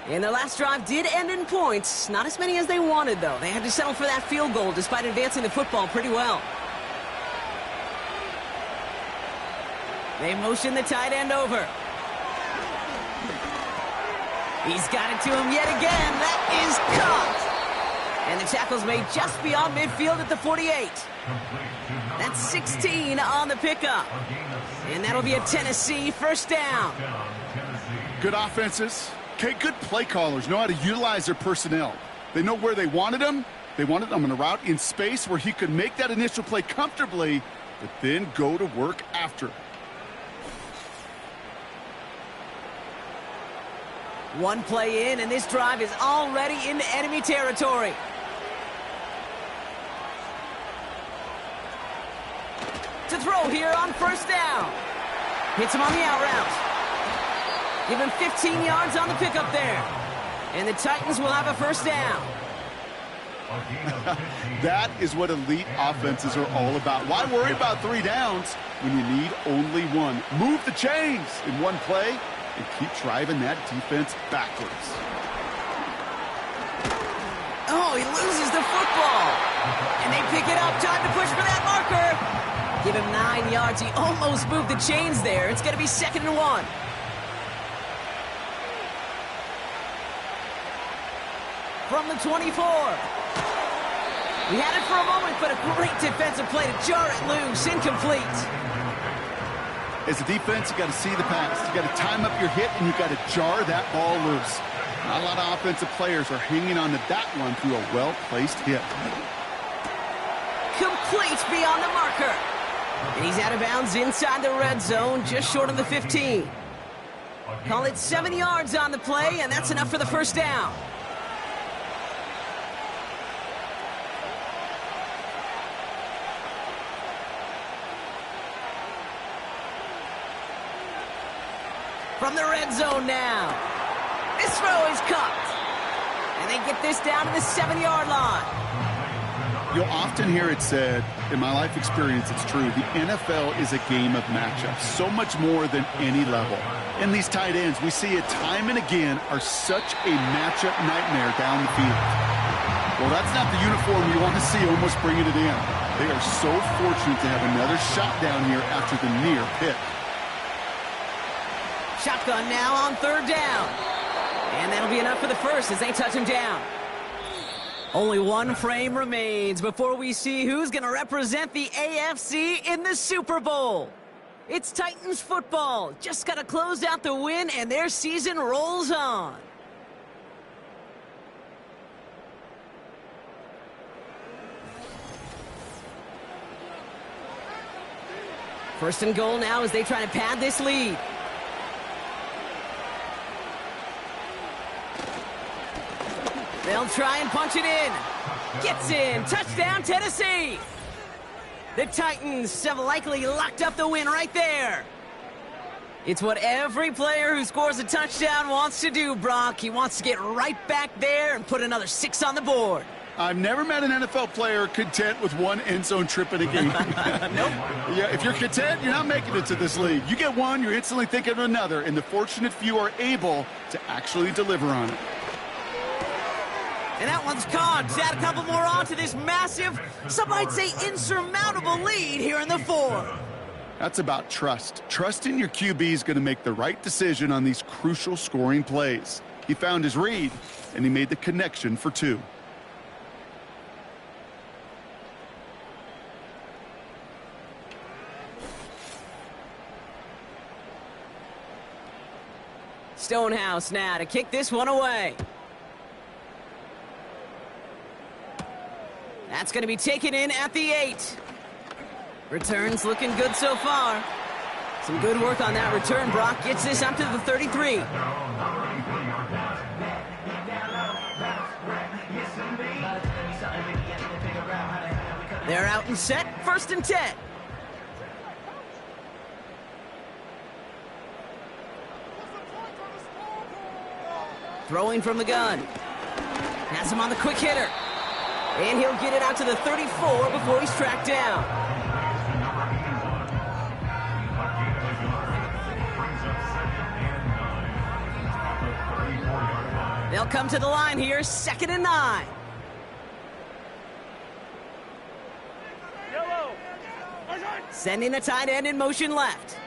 And their last drive did end in points. Not as many as they wanted, though. They had to settle for that field goal despite advancing the football pretty well. They motion the tight end over. He's got it to him yet again. That is caught. And the tackle's made just beyond midfield at the 48. That's 16 on the pickup. And that'll be a Tennessee first down. Good offenses. Okay, good play callers know how to utilize their personnel. They know where they wanted them. They wanted them in a route in space where he could make that initial play comfortably, but then go to work after. One play in, and this drive is already into enemy territory. To throw here on first down. Hits him on the out route. Give him 15 yards on the pickup there. And the Titans will have a first down. That is what elite offenses are all about. Why worry about 3 downs when you need only one? Move the chains in one play and keep driving that defense backwards. Oh, he loses the football. And they pick it up. Time to push for that marker. Give him 9 yards. He almost moved the chains there. It's going to be 2nd and 1. From the 24. We had it for a moment, but a great defensive play to jar it loose. Incomplete. As a defense, you got to see the pass. You got to time up your hit, and you got to jar that ball loose. Not a lot of offensive players are hanging on to that one through a well-placed hit. Complete beyond the marker. And he's out of bounds inside the red zone, just short of the 15. Call it 7 yards on the play, and that's enough for the first down. From the red zone now. This throw is caught. And they get this down to the 7-yard line. You'll often hear it said, in my life experience, it's true, the NFL is a game of matchups, so much more than any level. And these tight ends, we see it time and again, are such a matchup nightmare down the field. Well, that's not the uniform you want to see almost bringing it in. They are so fortunate to have another shot down here after the near pick. Shotgun now on 3rd down. And that'll be enough for the first as they touch him down. Only one frame remains before we see who's going to represent the AFC in the Super Bowl. It's Titans football. Just got to close out the win, and their season rolls on. First and goal now as they try to pad this lead. They'll try and punch it in. Gets in. Touchdown, Tennessee. The Titans have likely locked up the win right there. It's what every player who scores a touchdown wants to do, Brock. He wants to get right back there and put another 6 on the board. I've never met an NFL player content with one end zone trip in a game. Nope. Yeah, if you're content, you're not making it to this league. You get one, you're instantly thinking of another, and the fortunate few are able to actually deliver on it. And that one's caught. Add a couple more on to this massive, some might say insurmountable lead here in the 4th. That's about trust. Trusting your QB is going to make the right decision on these crucial scoring plays. He found his read, and he made the connection for 2. Stonehouse now to kick this one away. That's going to be taken in at the 8. Returns looking good so far. Some good work on that return. Brock gets this up to the 33. They're out and set. 1st and 10. Throwing from the gun. Has him on the quick hitter. And he'll get it out to the 34 before he's tracked down. They'll come to the line here, 2nd and 9. Sending the tight end in motion left.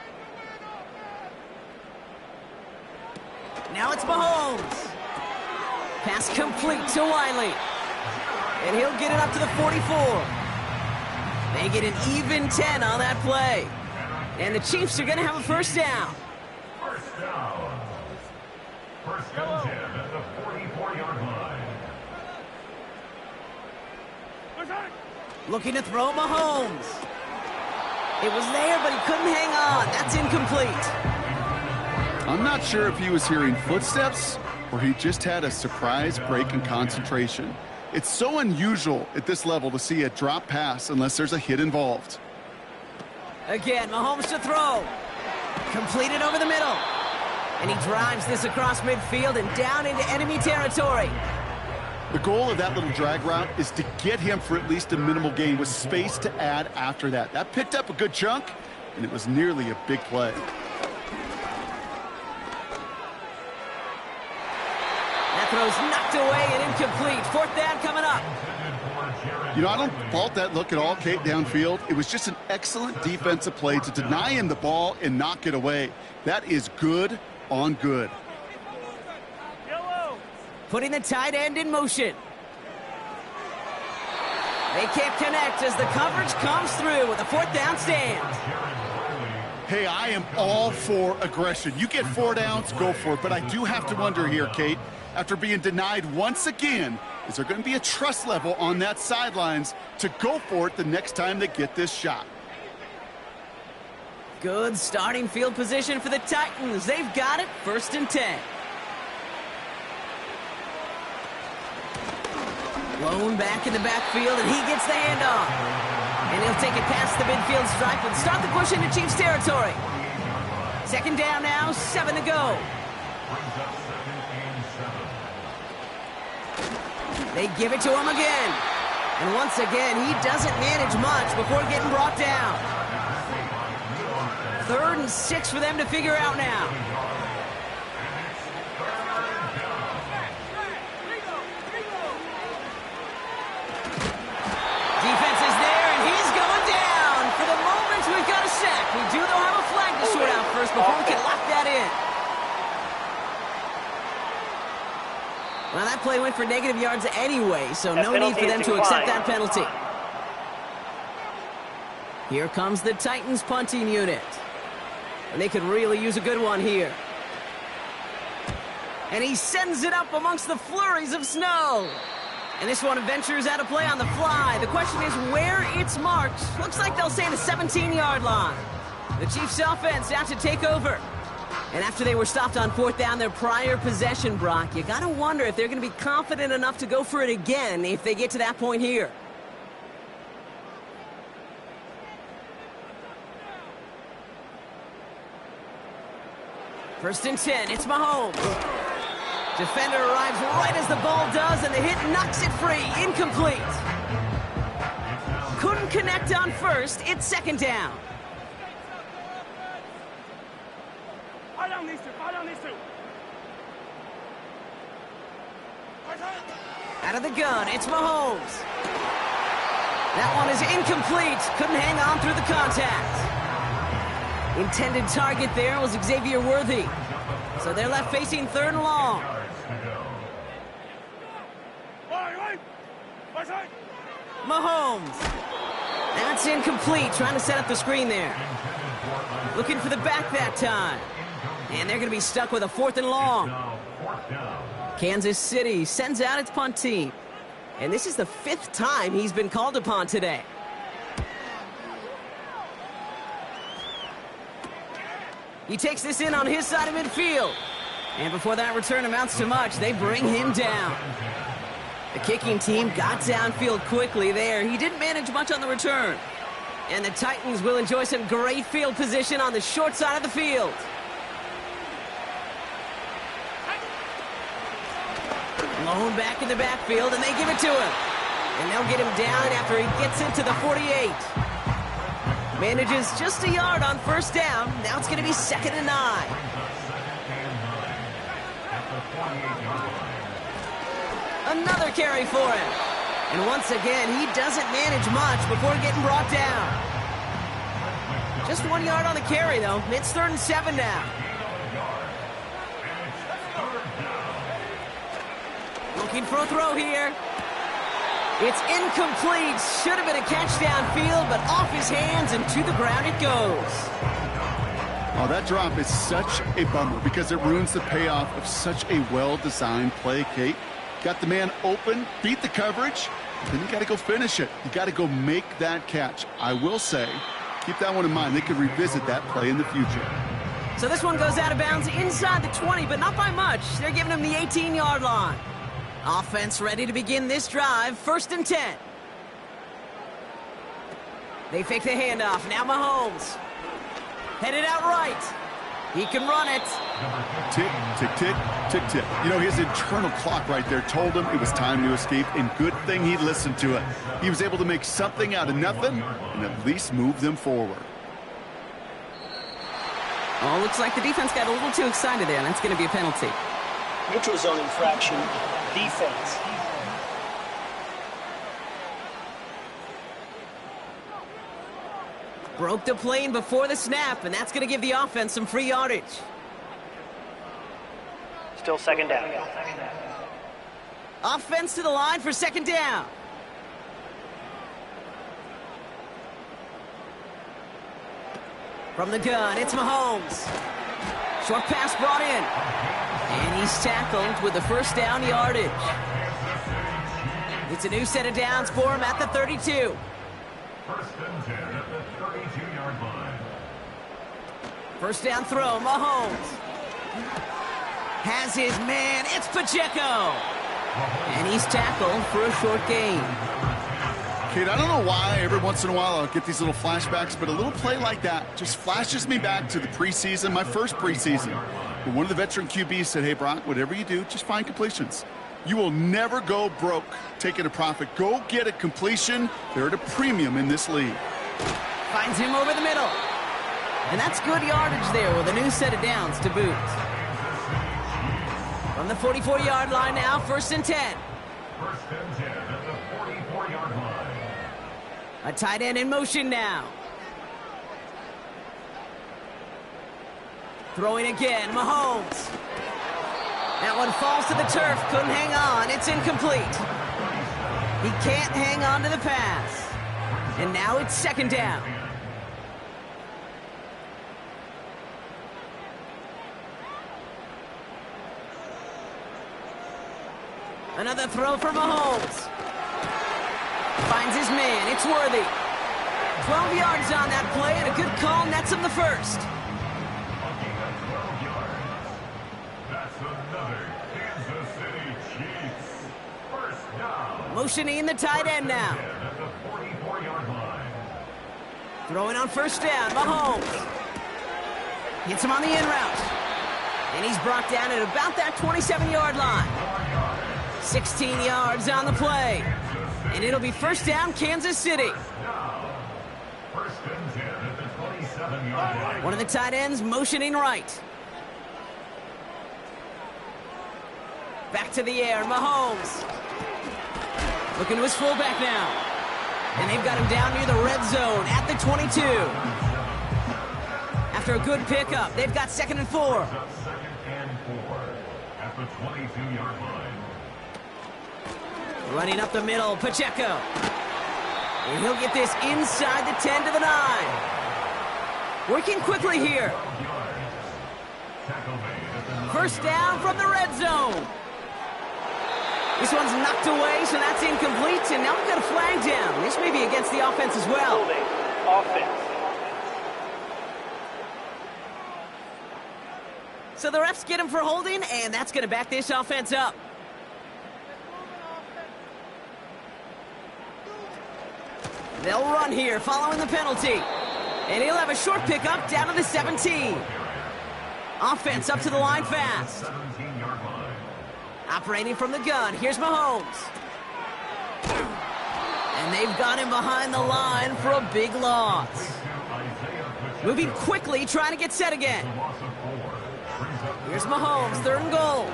Now it's Mahomes. Pass complete to Wiley. And he'll get it up to the 44. They get an even 10 on that play. And the Chiefs are going to have a 1st down. First down. 1st and 10 at the 44-yard line. Looking to throw Mahomes. It was there, but he couldn't hang on. That's incomplete. I'm not sure if he was hearing footsteps or he just had a surprise break in concentration. It's so unusual at this level to see a drop pass unless there's a hit involved. Again, Mahomes to throw. Completed over the middle. And he drives this across midfield and down into enemy territory. The goal of that little drag route is to get him for at least a minimal gain with space to add after that. That picked up a good chunk, and it was nearly a big play. That throw's knocked away and incomplete. 4th down coming up. You know, I don't fault that look at all, Kate, downfield. It was just an excellent defensive play to deny him the ball and knock it away. That is good on good. Putting the tight end in motion. They can't connect as the coverage comes through with a 4th down stand. Hey, I am all for aggression. You get 4 downs, go for it. But I do have to wonder here, Kate, after being denied once again, is there going to be a trust level on that sidelines to go for it the next time they get this shot? Good starting field position for the Titans. They've got it. 1st and 10. Blown back in the backfield, and he gets the handoff. And he'll take it past the midfield stripe and start the push into Chiefs territory. 2nd down now, 7 to go. They give it to him again. And once again, he doesn't manage much before getting brought down. 3rd and 6 for them to figure out now. Defense is there, and he's going down. For the moment, we've got a sack. We do, though, have a flag to sort out first before we can lock that in. Well, that play went for negative yards anyway, so no need for them to accept that penalty. Here comes the Titans punting unit. And they could really use a good one here. And he sends it up amongst the flurries of snow. And this one ventures out of play on the fly. The question is where it's marked. Looks like they'll say the 17-yard line. The Chiefs offense out to take over. And after they were stopped on 4th down their prior possession, Brock, you got to wonder if they're going to be confident enough to go for it again if they get to that point here. First and 10, it's Mahomes. Defender arrives right as the ball does, and the hit knocks it free. Incomplete. Couldn't connect on first. It's 2nd down. Out of the gun, it's Mahomes. That one is incomplete. Couldn't hang on through the contact. Intended target there was Xavier Worthy. So they're left facing 3rd and long. Mahomes. That's incomplete. Trying to set up the screen there. Looking for the back that time. And they're going to be stuck with a 4th and long. Kansas City sends out its punt team. And this is the 5th time he's been called upon today. He takes this in on his side of midfield. And before that return amounts to much, they bring him down. The kicking team got downfield quickly there. He didn't manage much on the return. And the Titans will enjoy some great field position on the short side of the field. Lone back in the backfield, and they give it to him. And they'll get him down after he gets into the 48. Manages just a yard on first down. Now it's going to be 2nd and 9. Another carry for him. And once again, he doesn't manage much before getting brought down. Just 1 yard on the carry, though. It's 3rd and 7 now. Looking for a throw here. It's incomplete. Should have been a catch downfield, but off his hands and to the ground it goes. Oh, that drop is such a bummer because it ruins the payoff of such a well-designed play, Kate. Got the man open, beat the coverage, then you got to go finish it. You got to go make that catch. I will say, keep that one in mind. They could revisit that play in the future. So this one goes out of bounds inside the 20, but not by much. They're giving him the 18-yard line. Offense ready to begin this drive. 1st and 10. They fake the handoff. Now Mahomes. Headed out right. He can run it. Tick, tick, tick, tick, tick. You know, his internal clock right there told him it was time to escape, and good thing he listened to it. He was able to make something out of nothing and at least move them forward. Oh, looks like the defense got a little too excited there. That's going to be a penalty. Neutral zone infraction. Defense. Broke the plane before the snap, and that's going to give the offense some free yardage. Still 2nd down. Offense to the line for 2nd down. From the gun, it's Mahomes. Short pass brought in. And he's tackled with the 1st down yardage. It's a new set of downs for him at the 32. 1st and 10 at the 32-yard line. 1st down throw, Mahomes. Has his man, it's Pacheco. And he's tackled for a short gain. Kate, I don't know why every once in a while I'll get these little flashbacks, but a little play like that just flashes me back to the preseason, my first preseason. But one of the veteran QBs said, hey, Brock, whatever you do, just find completions. You will never go broke taking a profit. Go get a completion. They're at a premium in this league. Finds him over the middle. And that's good yardage there with a new set of downs to boot. From the 44-yard line now, 1st and 10. 1st and 10 at the 44-yard line. A tight end in motion now. Throwing again, Mahomes. That one falls to the turf, couldn't hang on, it's incomplete. He can't hang on to the pass. And now it's 2nd down. Another throw for Mahomes. Finds his man, it's Worthy. 12 yards on that play, and a good call nets him the 1st. Motioning the tight end now. Throwing on 1st down, Mahomes. Hits him on the in route. And he's brought down at about that 27-yard line. 16 yards on the play. And it'll be 1st down, Kansas City. One of the tight ends motioning right. Back to the air, Mahomes. Looking to his fullback now. And they've got him down near the red zone at the 22. After a good pickup, they've got 2nd and 4. 2nd and 4 at the 22-yard line. Running up the middle, Pacheco. And he'll get this inside the 10 to the 9. Working quickly here. 1st down from the red zone. This one's knocked away, so that's incomplete, and now we've got a flag down. This may be against the offense as well. Holding. Offense. So the refs get him for holding, and that's going to back this offense up. They'll run here following the penalty. And he'll have a short pickup down to the 17. Offense up to the line fast. Operating from the gun, here's Mahomes. And they've got him behind the line for a big loss. Moving quickly, trying to get set again. Here's Mahomes, 3rd and goal.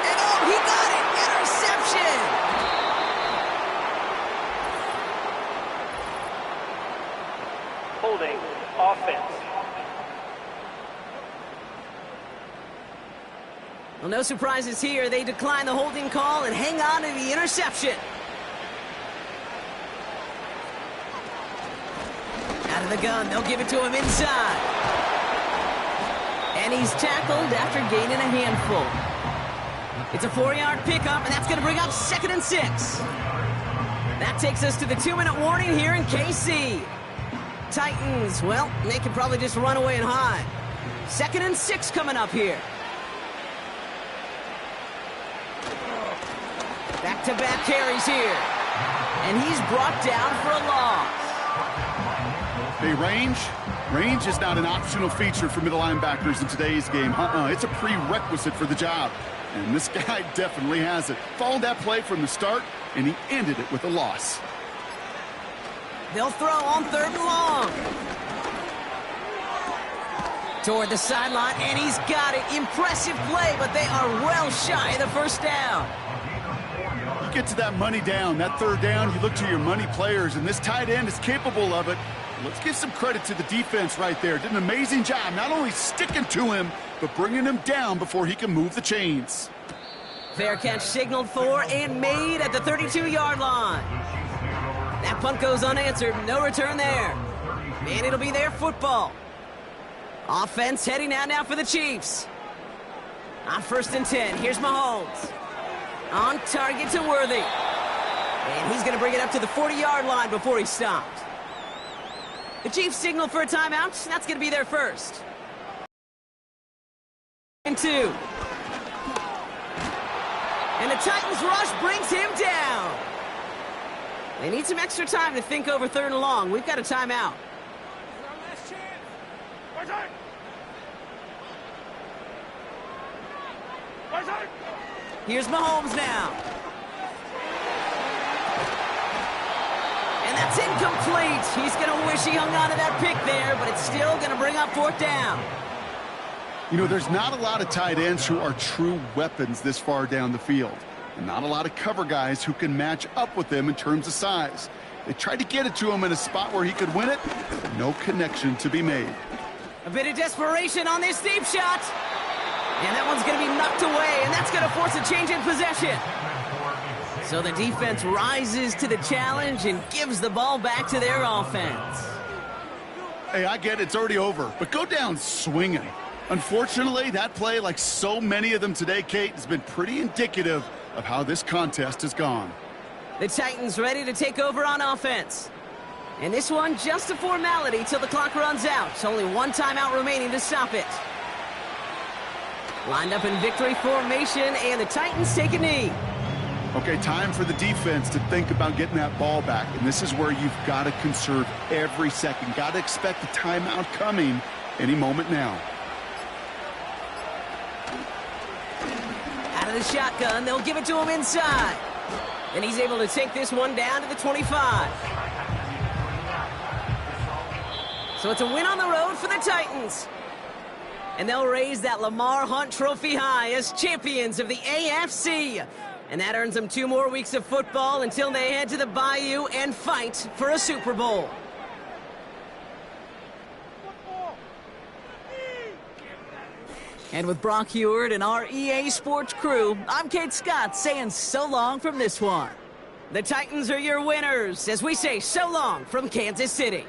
And oh, he got it! Interception! Holding offense. Well, no surprises here. They decline the holding call and hang on to the interception. Out of the gun, they'll give it to him inside. And he's tackled after gaining a handful. It's a 4-yard pickup, and that's going to bring up 2nd and 6. That takes us to the 2-minute warning here in KC. Titans, well, they can probably just run away and hide. 2nd and 6 coming up here. Back-to-back carries here. And he's brought down for a loss. Hey, range is not an optional feature for middle linebackers in today's game. It's a prerequisite for the job. And this guy definitely has it. Followed that play from the start, and he ended it with a loss. They'll throw on 3rd and long. Toward the sideline, and he's got it. Impressive play, but they are well shy of the 1st down. You get to that money down, that 3rd down, you look to your money players, and this tight end is capable of it. Let's give some credit to the defense right there. Did an amazing job, not only sticking to him, but bringing him down before he can move the chains. Fair catch signaled for and made at the 32-yard line. That punt goes unanswered. No return there. And it'll be their football. Offense heading out now for the Chiefs. On 1st and 10, here's Mahomes. On target to Worthy. And he's going to bring it up to the 40-yard line before he stopped. The Chiefs signal for a timeout. That's going to be their first. And 2. And the Titans rush brings him down. They need some extra time to think over 3rd and long. We've got a timeout. Here's Mahomes now. And that's incomplete. He's going to wish he hung on to that pick there, but it's still going to bring up 4th down. You know, there's not a lot of tight ends who are true weapons this far down the field. And not a lot of cover guys who can match up with them in terms of size. They tried to get it to him in a spot where he could win it. No connection to be made. A bit of desperation on this deep shot. And that one's going to be knocked away, and that's going to force a change in possession. So the defense rises to the challenge and gives the ball back to their offense. Hey, I get it. It's already over. But go down swinging. Unfortunately, that play, like so many of them today, Kate, has been pretty indicative of how this contest has gone. The Titans ready to take over on offense. And this one just a formality till the clock runs out. It's only one timeout remaining to stop it. Lined up in victory formation, and the Titans take a knee. Okay, time for the defense to think about getting that ball back. And this is where you've got to conserve every second. Got to expect the timeout coming any moment now. Out of the shotgun, they'll give it to him inside. And he's able to take this one down to the 25. So it's a win on the road for the Titans. And they'll raise that Lamar Hunt Trophy high as champions of the AFC. And that earns them 2 more weeks of football until they head to the Bayou and fight for a Super Bowl. And with Brock Heward and our EA Sports crew, I'm Kate Scott saying so long from this one. The Titans are your winners as we say so long from Kansas City.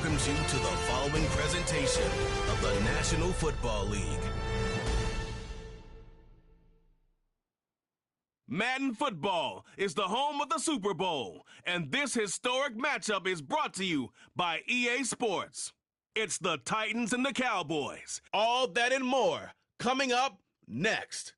welcomes you to the following presentation of the National Football League. Madden Football is the home of the Super Bowl, and this historic matchup is brought to you by EA Sports. It's the Titans and the Cowboys. All that and more coming up next.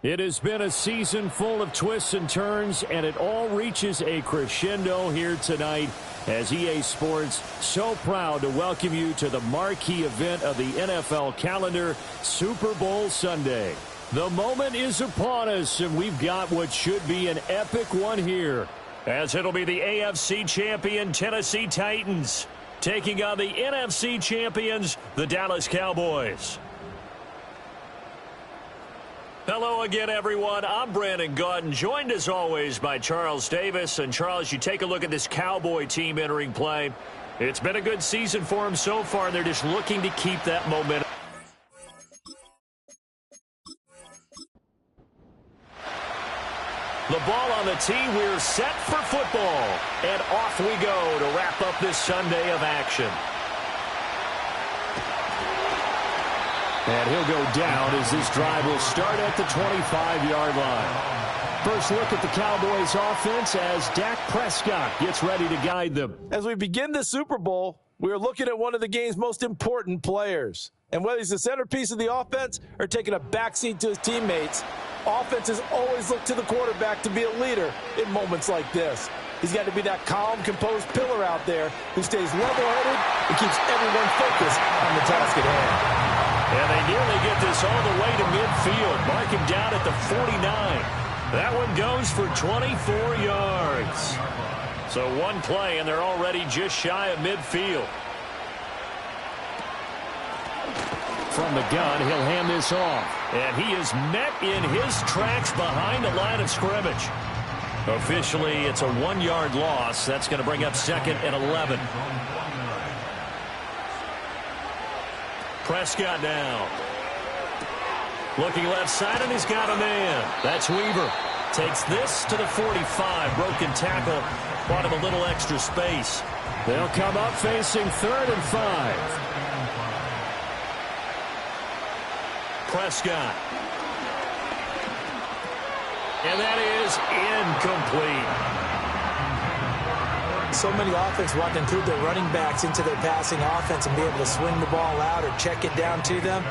It has been a season full of twists and turns, and it all reaches a crescendo here tonight as EA Sports so proud to welcome you to the marquee event of the NFL calendar, Super Bowl Sunday. The moment is upon us, and we've got what should be an epic one here, as it'll be the AFC champion Tennessee Titans taking on the NFC champions, the Dallas Cowboys. Hello again, everyone. I'm Brandon Gaudin, joined as always by Charles Davis. And Charles, you take a look at this Cowboy team entering play. It's been a good season for them so far, and they're just looking to keep that momentum. The ball on the tee, we're set for football. And off we go to wrap up this Sunday of action. And he'll go down as this drive will start at the 25-yard line. First look at the Cowboys offense as Dak Prescott gets ready to guide them. As we begin the Super Bowl, we are looking at one of the game's most important players. And whether he's the centerpiece of the offense or taking a backseat to his teammates, offenses always look to the quarterback to be a leader in moments like this. He's got to be that calm, composed pillar out there who stays level-headed and keeps everyone focused on the task at hand. And they nearly get this all the way to midfield. Mark him down at the 49. That one goes for 24 yards. So one play, and they're already just shy of midfield. From the gun, he'll hand this off. And he is met in his tracks behind the line of scrimmage. Officially, it's a 1-yard loss. That's going to bring up 2nd and 11. Prescott now. Looking left side, and he's got a man. That's Weaver. Takes this to the 45. Broken tackle. Brought him a little extra space. They'll come up facing 3rd and 5. Prescott. And that is incomplete. So many offenses want to include their running backs into their passing offense and be able to swing the ball out or check it down to them.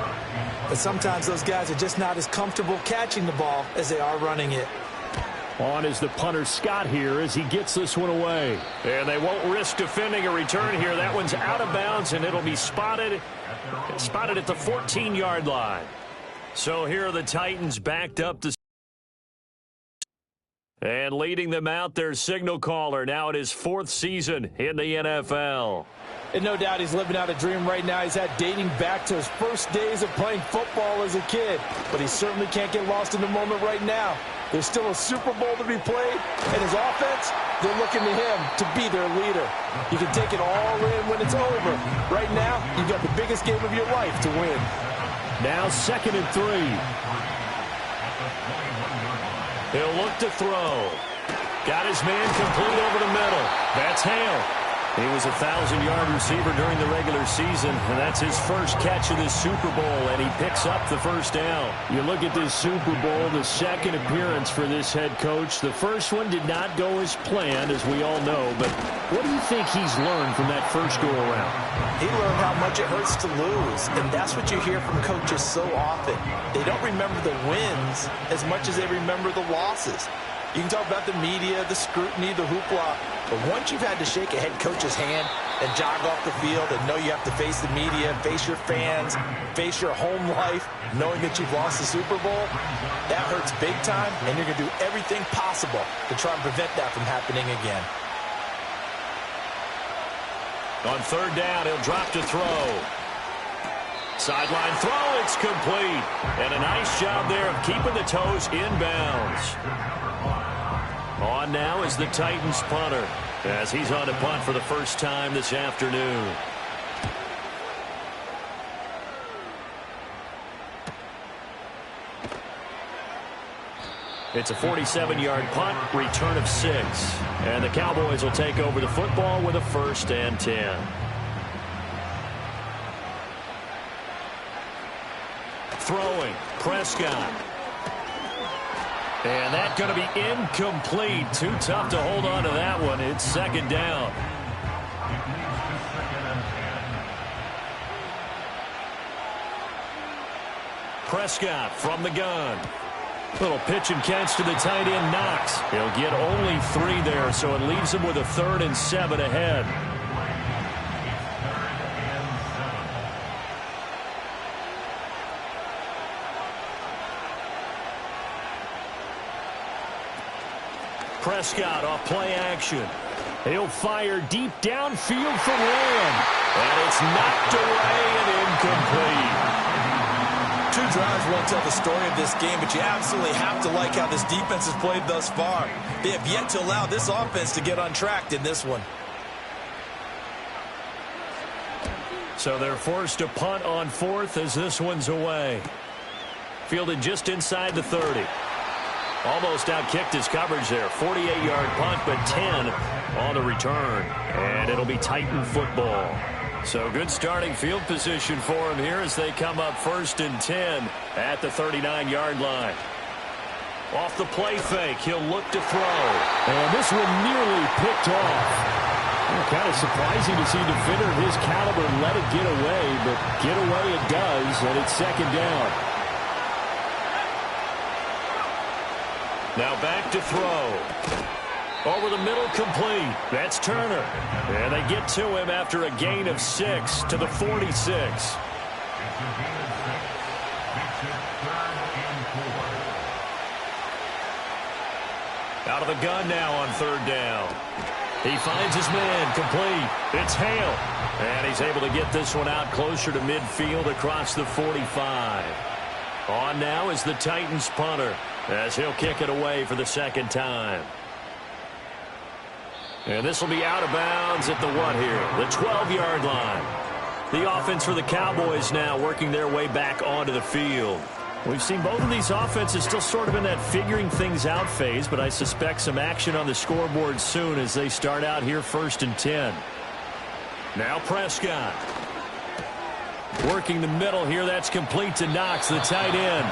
But sometimes those guys are just not as comfortable catching the ball as they are running it. On is the punter Scott here as he gets this one away. And they won't risk defending a return here. That one's out of bounds, and it'll be spotted at the 14-yard line. So here are the Titans backed up to... And leading them out, their signal caller, now in his 4th season in the NFL. And no doubt he's living out a dream right now. He's had dating back to his first days of playing football as a kid. But he certainly can't get lost in the moment right now. There's still a Super Bowl to be played, and his offense, they're looking to him to be their leader. You can take it all in when it's over. Right now, you've got the biggest game of your life to win. Now 2nd and 3. He'll look to throw. Got his man complete over the middle. That's Hale. He was a 1,000-yard receiver during the regular season, and that's his first catch of this Super Bowl, and he picks up the first down. You look at this Super Bowl, the 2nd appearance for this head coach. The first one did not go as planned, as we all know, but what do you think he's learned from that first go-around? He learned how much it hurts to lose, and that's what you hear from coaches so often. They don't remember the wins as much as they remember the losses. You can talk about the media, the scrutiny, the hoopla, but once you've had to shake a head coach's hand and jog off the field and know you have to face the media, face your fans, face your home life, knowing that you've lost the Super Bowl, that hurts big time, and you're going to do everything possible to try and prevent that from happening again. On 3rd down, he'll drop to throw. Sideline throw, it's complete. And a nice job there of keeping the toes inbounds. On now is the Titans punter as he's on to punt for the first time this afternoon. It's a 47-yard punt, return of 6. And the Cowboys will take over the football with a 1st and 10. Throwing, Prescott. And that's going to be incomplete. Too tough to hold on to that one. It's 2nd down. Prescott from the gun. Little pitch and catch to the tight end, Knox. He'll get only 3 there, so it leaves him with a 3rd and 7 ahead. Prescott off play action. He'll fire deep downfield for Lamb. And it's knocked away and incomplete. 2 drives won't tell the story of this game, but you absolutely have to like how this defense has played thus far. They have yet to allow this offense to get untracked in this one. So they're forced to punt on 4th as this one's away. Fielded just inside the 30. Almost outkicked his coverage there. 48-yard punt, but 10 on the return. And it'll be Titan football. So good starting field position for him here as they come up 1st and 10 at the 39-yard line. Off the play fake, he'll look to throw. And this one nearly picked off. Kind of surprising to see a defender of his caliber let it get away, but get away it does, and it's 2nd down. Now back to throw. Over the middle, complete. That's Turner. And they get to him after a gain of 6 to the 46. Out of the gun now on 3rd down. He finds his man, complete. It's Hale. And he's able to get this one out closer to midfield across the 45. On now is the Titans punter as he'll kick it away for the 2nd time. And this will be out of bounds at the what here? The 12-yard line. The offense for the Cowboys now working their way back onto the field. We've seen both of these offenses still sort of in that figuring things out phase, but I suspect some action on the scoreboard soon as they start out here 1st and 10. Now Prescott. Working the middle here. That's complete to Knox, the tight end.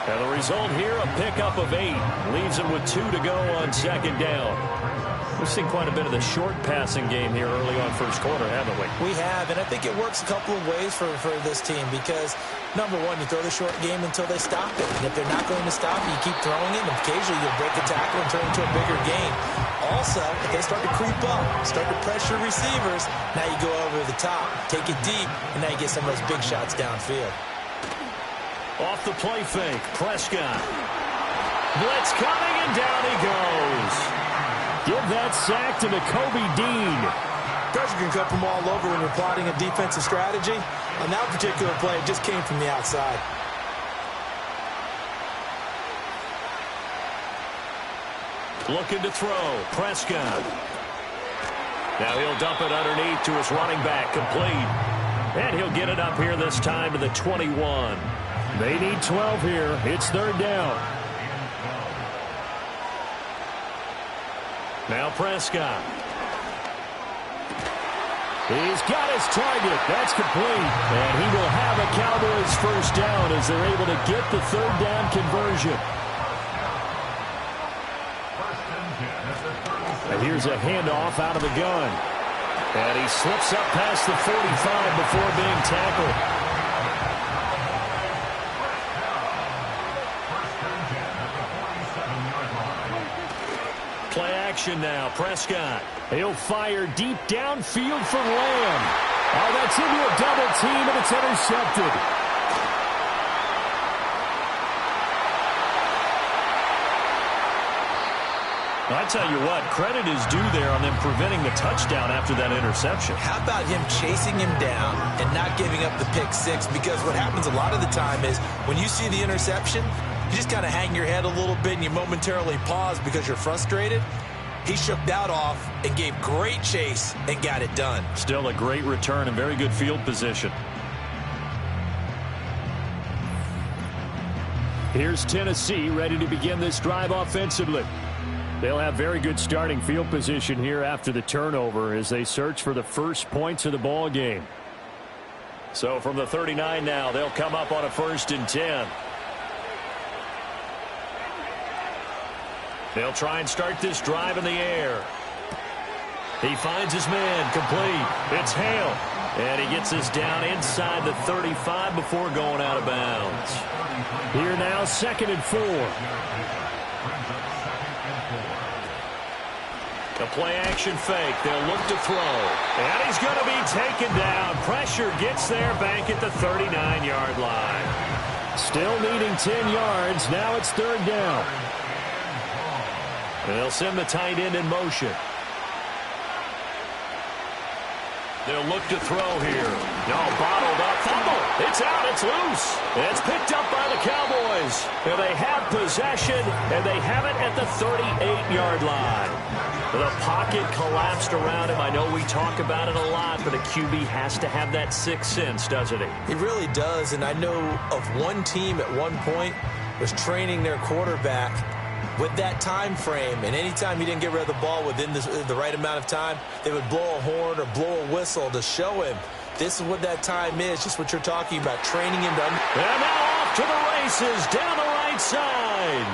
And the result here, a pickup of 8. Leaves him with 2 to go on 2nd down. We've seen quite a bit of the short passing game here early on 1st quarter, haven't we? We have, and I think it works a couple of ways for this team because, number one, you throw the short game until they stop it. And if they're not going to stop it, you keep throwing it, and occasionally you'll break a tackle and turn it into a bigger game. Also, if they start to creep up, start to pressure receivers, now you go over the top, take it deep, and now you get some of those big shots downfield. Off the play fake, Prescott. Blitz coming, and down he goes. Give that sack to Nakobe Dean. Pressure can come from all over when you're plotting a defensive strategy. On that particular play, it just came from the outside. Looking to throw, Prescott. Now he'll dump it underneath to his running back, complete. And he'll get it up here this time to the 21. They need 12 here. It's 3rd down. Now Prescott. He's got his target. That's complete. And he will have a Cowboys 1st down as they're able to get the 3rd down conversion. And here's a handoff out of the gun. And he slips up past the 45 before being tackled. Play action now, Prescott. He'll fire deep downfield for Lamb. Oh, that's into a double team, and it's intercepted. I tell you what, credit is due there on them preventing the touchdown after that interception. How about him chasing him down and not giving up the pick 6? Because what happens a lot of the time is when you see the interception, you just kind of hang your head a little bit and you momentarily pause because you're frustrated. He shook that off and gave great chase and got it done. Still a great return and very good field position. Here's Tennessee ready to begin this drive offensively. They'll have very good starting field position here after the turnover as they search for the first points of the ball game. So from the 39 now, they'll come up on a 1st and 10. They'll try and start this drive in the air. He finds his man, complete. It's Hale. And he gets us down inside the 35 before going out of bounds. Here now, 2nd and 4. A play-action fake. They'll look to throw. And he's going to be taken down. Pressure gets there back at the 39-yard line. Still needing 10 yards. Now it's 3rd down. They'll send the tight end in motion. They'll look to throw here. No, bottled up. Fumble. It's out. It's loose. It's picked up by the Cowboys. And they have possession, and they have it at the 38-yard line. The pocket collapsed around him. I know we talk about it a lot, but a QB has to have that sixth sense, doesn't he? He really does, and I know of one team at one point was training their quarterback with that time frame, and anytime he didn't get rid of the ball within the right amount of time, they would blow a horn or blow a whistle to show him this is what that time is, just what you're talking about, training him to... And now off to the races, down the right side.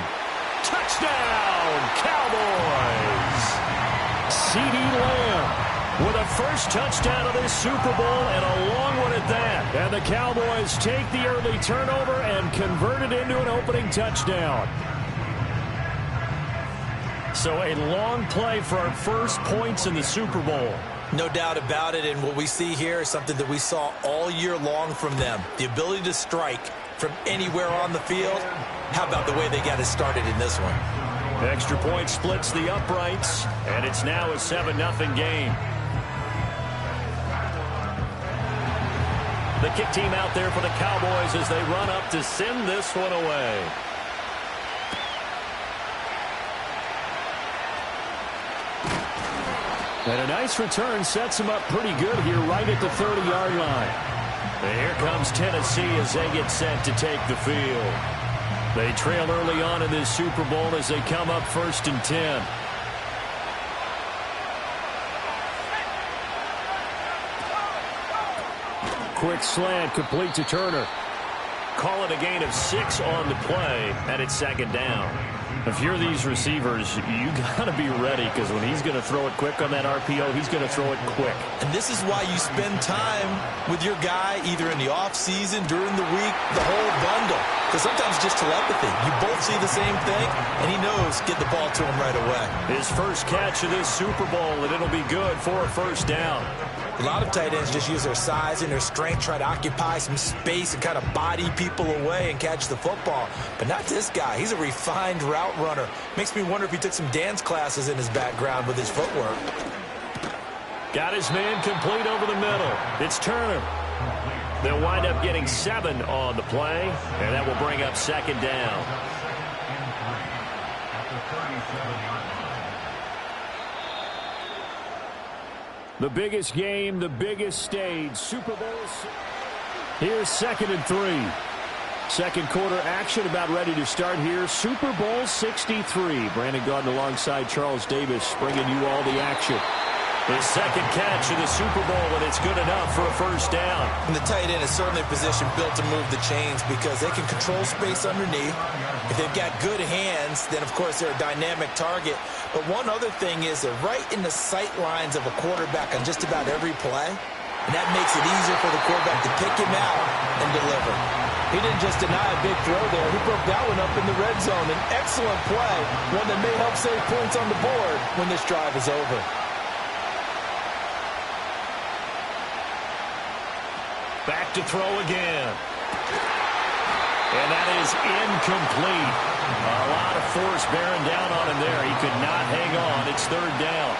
Touchdown, Cowboys! C.D. Lamb with a first touchdown of this Super Bowl, and a long one at that. And the Cowboys take the early turnover and convert it into an opening touchdown. So a long play for our first points in the Super Bowl. No doubt about it, and what we see here is something that we saw all year long from them. The ability to strike from anywhere on the field. How about the way they got it started in this one? Extra point splits the uprights, and it's now a 7-0 game. The kick team out there for the Cowboys as they run up to send this one away. And a nice return sets them up pretty good here right at the 30-yard line. And here comes Tennessee as they get set to take the field. They trail early on in this Super Bowl as they come up 1st and 10. Quick slant, complete to Turner. Call it a gain of 6 on the play, and it's 2nd down. If you're these receivers, you got to be ready, because when he's going to throw it quick on that RPO, he's going to throw it quick. And this is why you spend time with your guy either in the offseason, during the week, the whole bundle. Because sometimes just telepathy. You both see the same thing, and he knows get the ball to him right away. His first catch of this Super Bowl, and it'll be good for a 1st down. A lot of tight ends just use their size and their strength, try to occupy some space and kind of body people away and catch the football. But not this guy. He's a refined route runner. Makes me wonder if he took some dance classes in his background with his footwork. Got his man complete over the middle. It's Turner. They'll wind up getting 7 on the play, and that will bring up 2nd down. The biggest game, the biggest stage, Super Bowl. Here's 2nd and 3. Second quarter action about ready to start here. Super Bowl 63. Brandon Gordon alongside Charles Davis bringing you all the action. His second catch of the Super Bowl, and it's good enough for a 1st down. And the tight end is certainly a position built to move the chains because they can control space underneath. If they've got good hands, then, of course, they're a dynamic target. But one other thing is they're right in the sight lines of a quarterback on just about every play. And that makes it easier for the quarterback to pick him out and deliver. He didn't just deny a big throw there. He broke that one up in the red zone. An excellent play, one that may help save points on the board when this drive is over. Back to throw again. And that is incomplete. A lot of force bearing down on him there. He could not hang on. It's 3rd down.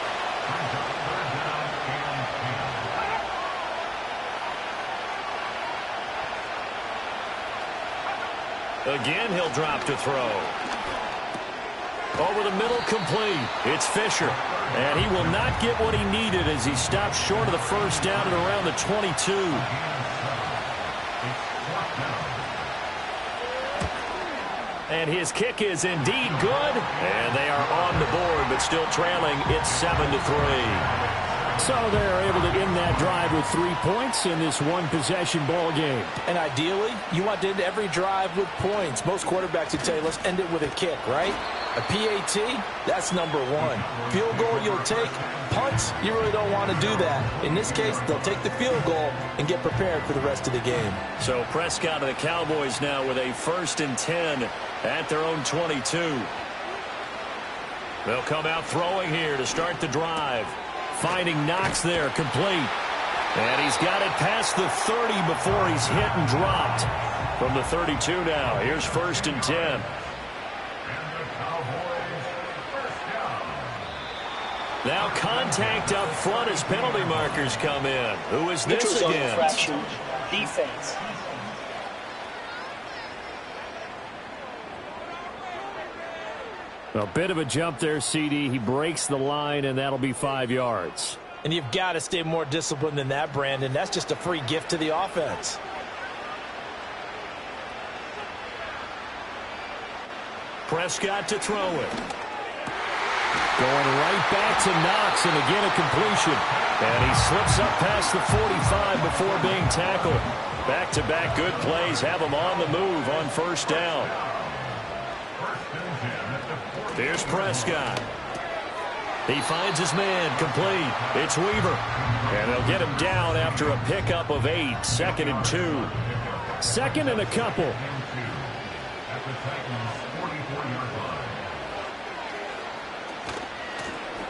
Again, he'll drop to throw. Over the middle, complete. It's Fisher. And he will not get what he needed as he stops short of the 1st down at around the 22. And his kick is indeed good. And they are on the board, but still trailing. It's 7-3. So they're able to end that drive with 3 points in this one-possession ball game. And ideally, you want to end every drive with points. Most quarterbacks would tell you, let's end it with a kick, right? A PAT, that's number one. Field goal you'll take. Punts, you really don't want to do that. In this case, they'll take the field goal and get prepared for the rest of the game. So Prescott and the Cowboys now with a 1st and 10 at their own 22. They'll come out throwing here to start the drive. Finding Knox there, complete. And he's got it past the 30 before he's hit and dropped. From the 32 now, here's 1st and 10. Now contact up front as penalty markers come in. Who is this against? Defense. A bit of a jump there, CD. He breaks the line, and that'll be 5 yards. And you've got to stay more disciplined than that, Brandon. That's just a free gift to the offense. Prescott to throw it. Going right back to Knox, and again a completion. And he slips up past the 45 before being tackled. Back-to-back good plays have him on the move on 1st down. Here's Prescott. He finds his man, complete. It's Weaver. And they'll get him down after a pickup of 8. 2nd and 2. 2nd and a couple.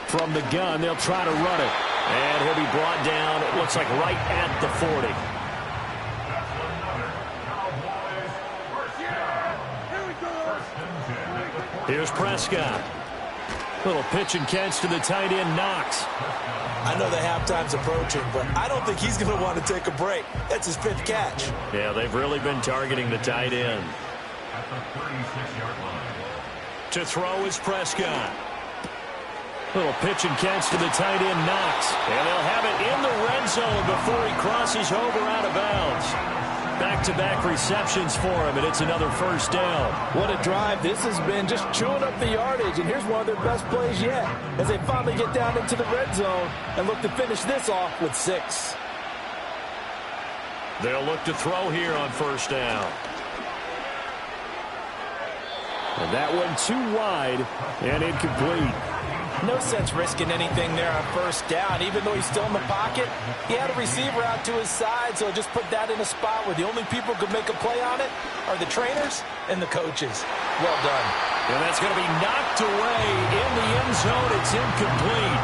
From the gun, they'll try to run it. And he'll be brought down, it looks like right at the 40. Here's Prescott. Little pitch and catch to the tight end, Knox. I know the halftime's approaching, but I don't think he's going to want to take a break. That's his 5th catch. Yeah, they've really been targeting the tight end. At the 36-yard line. To throw is Prescott. Little pitch and catch to the tight end, Knox. And they'll have it in the red zone before he crosses over out of bounds. Back-to-back receptions for him, and it's another 1st down. What a drive this has been, just chewing up the yardage, and here's one of their best plays yet as they finally get down into the red zone and look to finish this off with 6. They'll look to throw here on 1st down. And that one too wide and incomplete. No sense risking anything there on 1st down. Even though he's still in the pocket, he had a receiver out to his side, so just put that in a spot where the only people who could make a play on it are the trainers and the coaches. Well done. And that's going to be knocked away in the end zone. It's incomplete.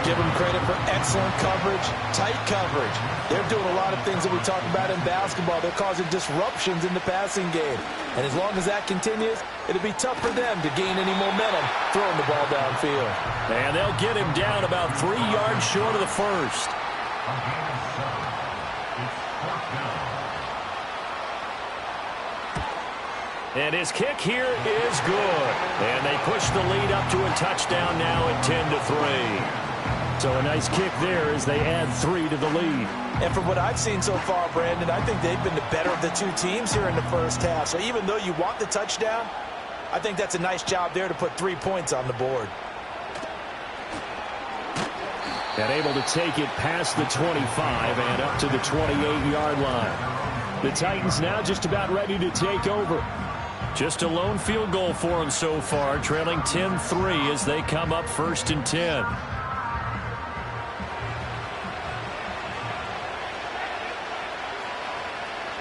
Give them credit for excellent coverage, tight coverage. They're doing a lot of things that we talk about in basketball. They're causing disruptions in the passing game. And as long as that continues, it'll be tough for them to gain any momentum throwing the ball downfield. And they'll get him down about 3 yards short of the 1st. And his kick here is good. And they push the lead up to a touchdown now at 10-3. So a nice kick there as they add 3 to the lead. And from what I've seen so far, Brandon, I think they've been the better of the 2 teams here in the 1st half. So even though you want the touchdown, I think that's a nice job there to put 3 points on the board. And able to take it past the 25 and up to the 28-yard line. The Titans now just about ready to take over. Just a lone field goal for them so far, trailing 10-3 as they come up 1st and 10.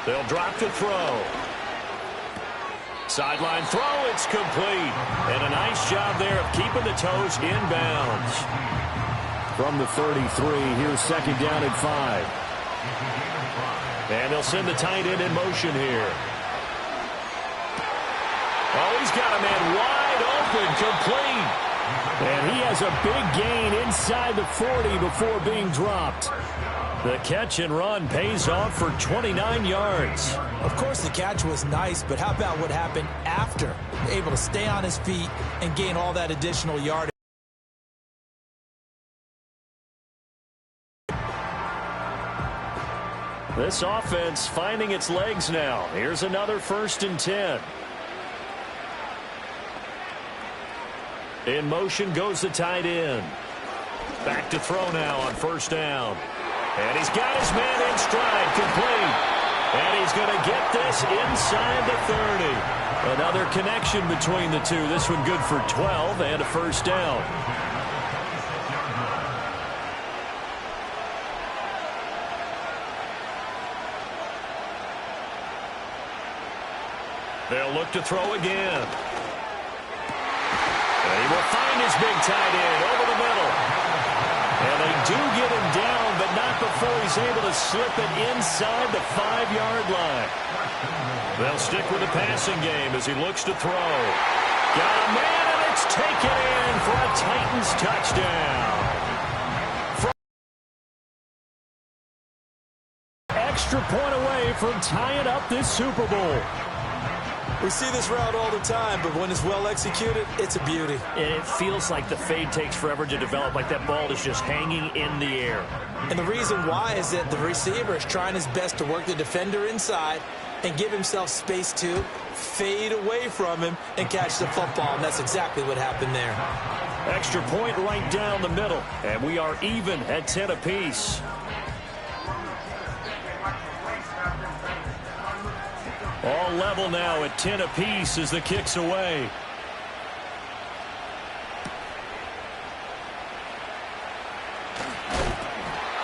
They'll drop to throw. Sideline throw, it's complete. And a nice job there of keeping the toes inbounds. From the 33, here's 2nd down and 5. And they'll send the tight end in motion here. Oh, he's got a man wide open, complete. And he has a big gain inside the 40 before being dropped. The catch and run pays off for 29 yards. Of course, the catch was nice, but how about what happened after? Able to stay on his feet and gain all that additional yardage. This offense finding its legs now. Here's another 1st and 10. In motion goes the tight end. Back to throw now on first down. And he's got his man in stride, complete. And he's going to get this inside the 30. Another connection between the two. This one good for 12 and a first down. They'll look to throw again. And he will find his big tight end over the middle. And they do get him down, but not before he's able to slip it inside the 5-yard line. They'll stick with the passing game as he looks to throw. Got a man, and it's taken in for a Titans touchdown. Extra point away from tying up this Super Bowl. We see this route all the time, but when it's well executed, it's a beauty. It feels like the fade takes forever to develop, like that ball is just hanging in the air. And the reason why is that the receiver is trying his best to work the defender inside and give himself space to fade away from him and catch the football, and that's exactly what happened there. Extra point right down the middle, and we are even at 10 apiece. All level now at 10 apiece as the kick's away.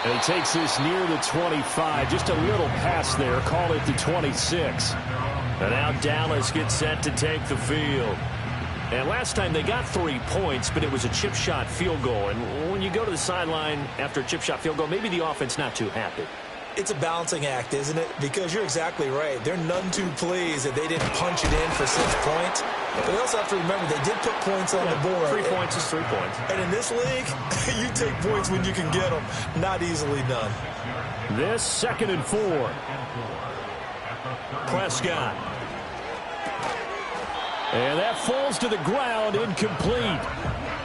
And he takes this near the 25. Just a little pass there. Call it the 26. And now Dallas gets set to take the field. And last time they got 3 points, but it was a chip shot field goal. And when you go to the sideline after a chip shot field goal, maybe the offense not too happy. It's a balancing act, isn't it? Because you're exactly right. They're none too pleased that they didn't punch it in for 6 points. But they also have to remember they did put points on the board. 3 points is 3 points. And in this league, you take points when you can get them. Not easily done. This 2nd and 4. Prescott. And that falls to the ground, incomplete.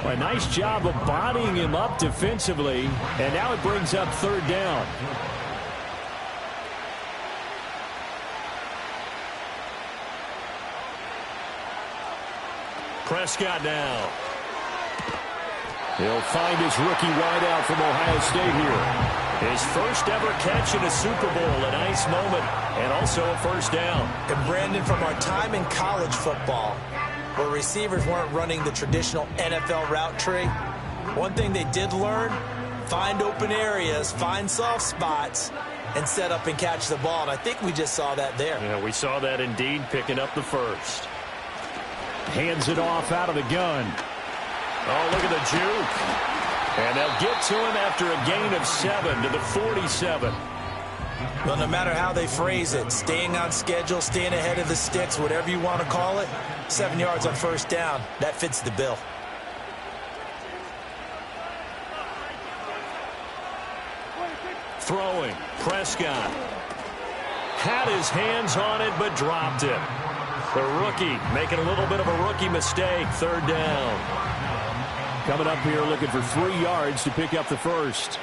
A nice job of bodying him up defensively. And now it brings up 3rd down. Prescott now. He'll find his rookie wideout from Ohio State here. His first ever catch in a Super Bowl, a nice moment, and also a first down. And Brandon, from our time in college football, where receivers weren't running the traditional NFL route tree, one thing they did learn, find open areas, find soft spots, and set up and catch the ball. And I think we just saw that there. Yeah, we saw that indeed, picking up the first. Hands it off out of the gun. Oh, look at the juke. And they'll get to him after a gain of 7 to the 47. Well, no matter how they phrase it, staying on schedule, staying ahead of the sticks, whatever you want to call it, 7 yards on first down, that fits the bill. Throwing, Prescott. Had his hands on it, but dropped it. The rookie making a little bit of a rookie mistake. 3rd down. Coming up here looking for 3 yards to pick up the first.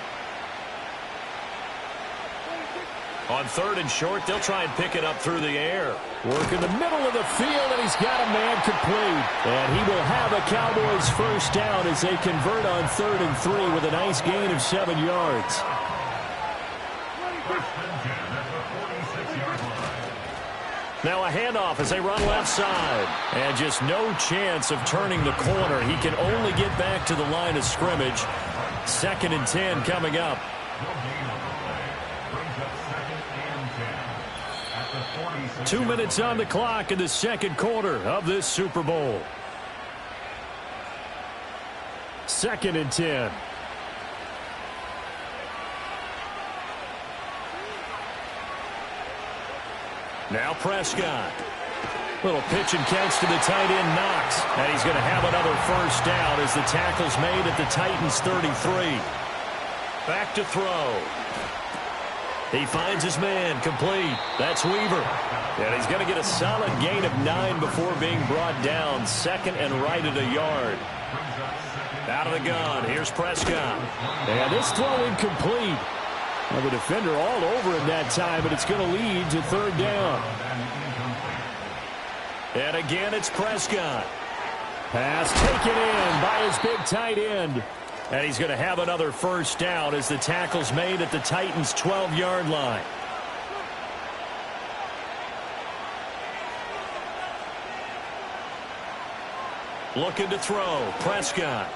On 3rd and short, they'll try and pick it up through the air. Work in the middle of the field, and he's got a man complete. And he will have a Cowboys first down as they convert on 3rd and 3 with a nice gain of 7 yards. Now a handoff as they run left side. And just no chance of turning the corner. He can only get back to the line of scrimmage. 2nd and 10 coming up. 2 minutes on the clock in the 2nd quarter of this Super Bowl. 2nd and 10. Now Prescott. Little pitch and catch to the tight end, Knox. And he's going to have another first down as the tackle's made at the Titans' 33. Back to throw. He finds his man, complete. That's Weaver. And he's going to get a solid gain of 9 before being brought down. 2nd and right at a yard. Out of the gun, here's Prescott. And this throw incomplete. Well, the defender all over him that time, but it's going to lead to 3rd down. And again, it's Prescott. Pass taken in by his big tight end. And he's going to have another first down as the tackle's made at the Titans' 12-yard line. Looking to throw. Prescott.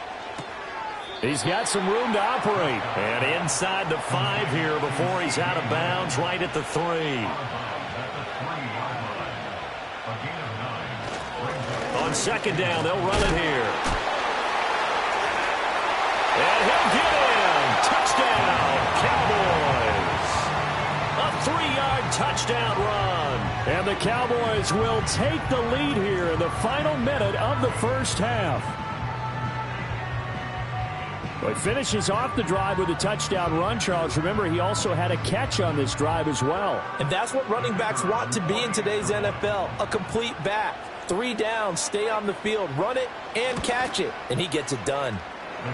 He's got some room to operate. And inside the 5 here before he's out of bounds right at the 3. On second down, they'll run it here. And he'll get in. Touchdown, Cowboys. A 3-yard touchdown run. And the Cowboys will take the lead here in the final minute of the first half. Well, he finishes off the drive with a touchdown run, Charles. Remember, he also had a catch on this drive as well. And that's what running backs want to be in today's NFL, a complete back. 3 down, stay on the field, run it, and catch it. And he gets it done.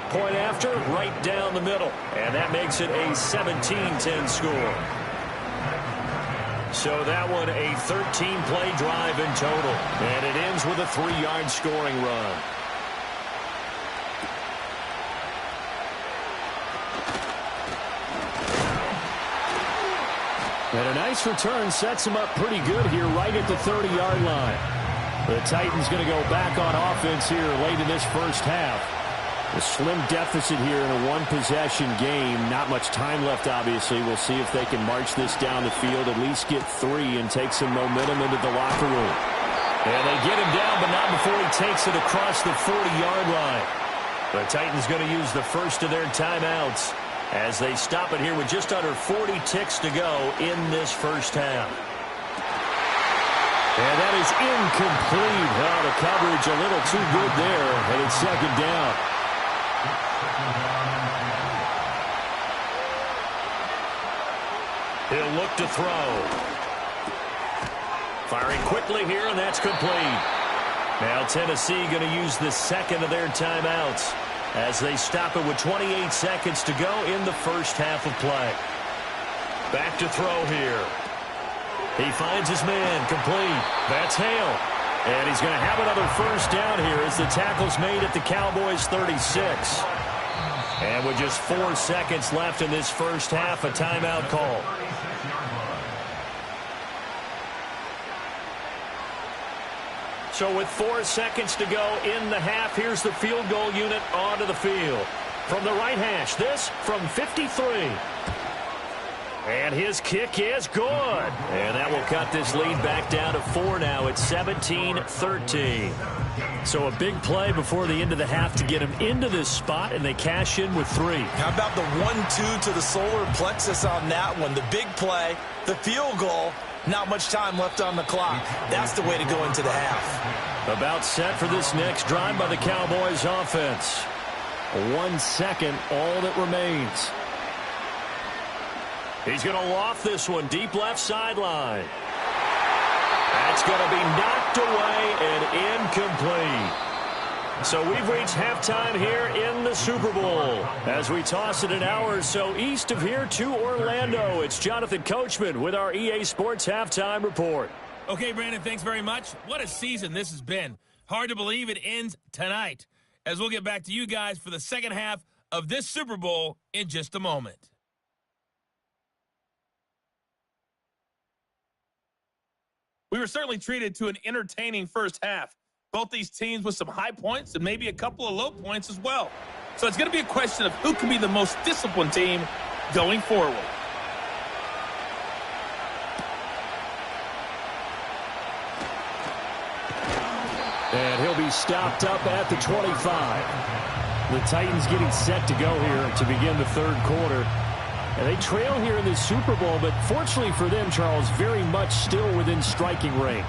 Point after, right down the middle. And that makes it a 17-10 score. So that one a 13-play drive in total. And it ends with a 3-yard scoring run. And a nice return sets him up pretty good here right at the 30-yard line. The Titans going to go back on offense here late in this first half. A slim deficit here in a one-possession game. Not much time left, obviously. We'll see if they can march this down the field, at least get 3 and take some momentum into the locker room. And they get him down, but not before he takes it across the 40-yard line. The Titans going to use the first of their timeouts as they stop it here with just under 40 ticks to go in this first half. And that is incomplete. Oh, the coverage a little too good there, and it's second down. He'll look to throw. Firing quickly here, and that's complete. Now Tennessee going to use the second of their timeouts as they stop it with 28 seconds to go in the first half of play. Back to throw here. He finds his man, complete. That's Hale. And he's going to have another first down here as the tackle's made at the Cowboys' 36. And with just 4 seconds left in this first half, a timeout call. So with 4 seconds to go in the half, here's the field goal unit onto the field. From the right hash, this from 53. And his kick is good. And that will cut this lead back down to 4 now. It's 17-13. So a big play before the end of the half to get him into this spot, and they cash in with 3. How about the 1-2 to the solar plexus on that one? The big play, the field goal, not much time left on the clock. That's the way to go into the half. About set for this next drive by the Cowboys offense. 1 second, all that remains. He's going to loft this one deep left sideline. That's going to be knocked away and incomplete. So we've reached halftime here in the Super Bowl. As we toss it an hour or so east of here to Orlando, it's Jonathan Coachman with our EA Sports Halftime Report. Okay, Brandon, thanks very much. What a season this has been. Hard to believe it ends tonight, as we'll get back to you guys for the second half of this Super Bowl in just a moment. We were certainly treated to an entertaining first half. Both these teams with some high points and maybe a couple of low points as well. So it's going to be a question of who can be the most disciplined team going forward. And he'll be stopped up at the 25. The Titans getting set to go here to begin the third quarter. And they trail here in the Super Bowl, but fortunately for them, Charles, very much still within striking range.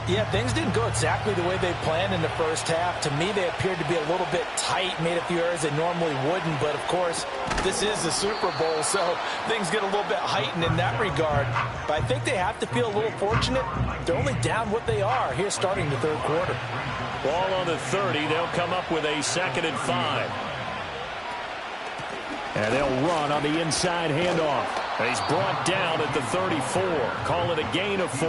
Yeah, things didn't go exactly the way they planned in the first half. To me, they appeared to be a little bit tight, made a few errors they normally wouldn't. But, of course, this is the Super Bowl, so things get a little bit heightened in that regard. But I think they have to feel a little fortunate. They're only down what they are here starting the third quarter. Ball on the 30. They'll come up with a 2nd and 5. And they'll run on the inside handoff. He's brought down at the 34. Call it a gain of 4.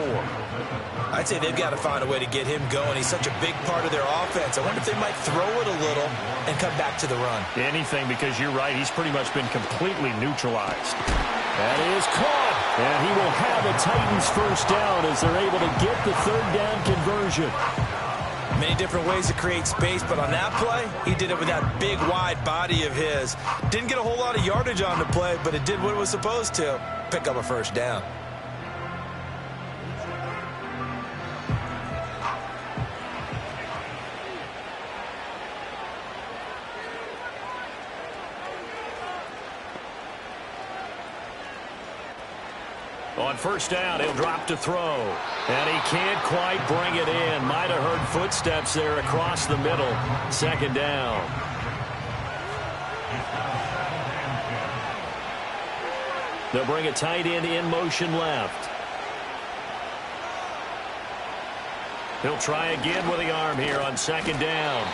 I'd say they've got to find a way to get him going. He's such a big part of their offense. I wonder if they might throw it a little and come back to the run. Anything, because you're right. He's pretty much been completely neutralized. That is caught. And he will have a Titans first down as they're able to get the third down conversion. Many different ways to create space, but on that play, he did it with that big, wide body of his. Didn't get a whole lot of yardage on the play, but it did what it was supposed to. Pick up a first down. On first down, he'll drop to throw. And he can't quite bring it in. Might have heard footsteps there across the middle. Second down. They'll bring a tight end in motion left. He'll try again with the arm here on second down.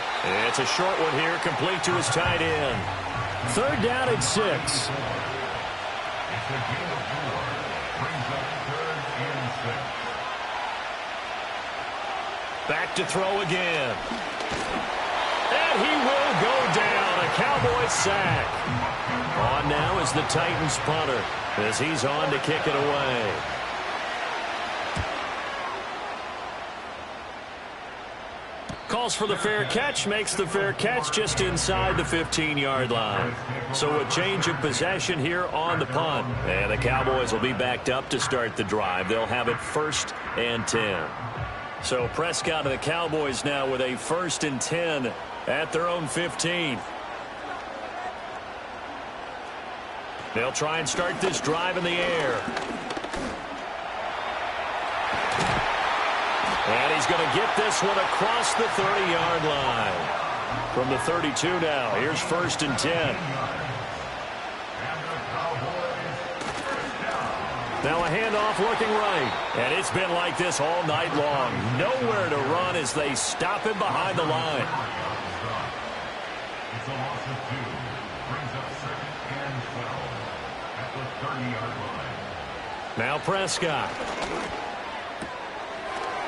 It's a short one here, complete to his tight end. Third down at 6. Back to throw again. And he will go down. A Cowboys sack. On now is the Titans punter as he's on to kick it away. Calls for the fair catch, makes the fair catch just inside the 15-yard line. So a change of possession here on the punt. And the Cowboys will be backed up to start the drive. They'll have it 1st and 10. So Prescott and the Cowboys now with a 1st and 10 at their own 15. They'll try and start this drive in the air. And he's going to get this one across the 30-yard line. From the 32 now, here's 1st and 10. Now a handoff looking right. And it's been like this all night long. Nowhere to run as they stop him behind the line. It's a loss of 2. Brings up 2nd and 12 at the 30-yard line. Now Prescott.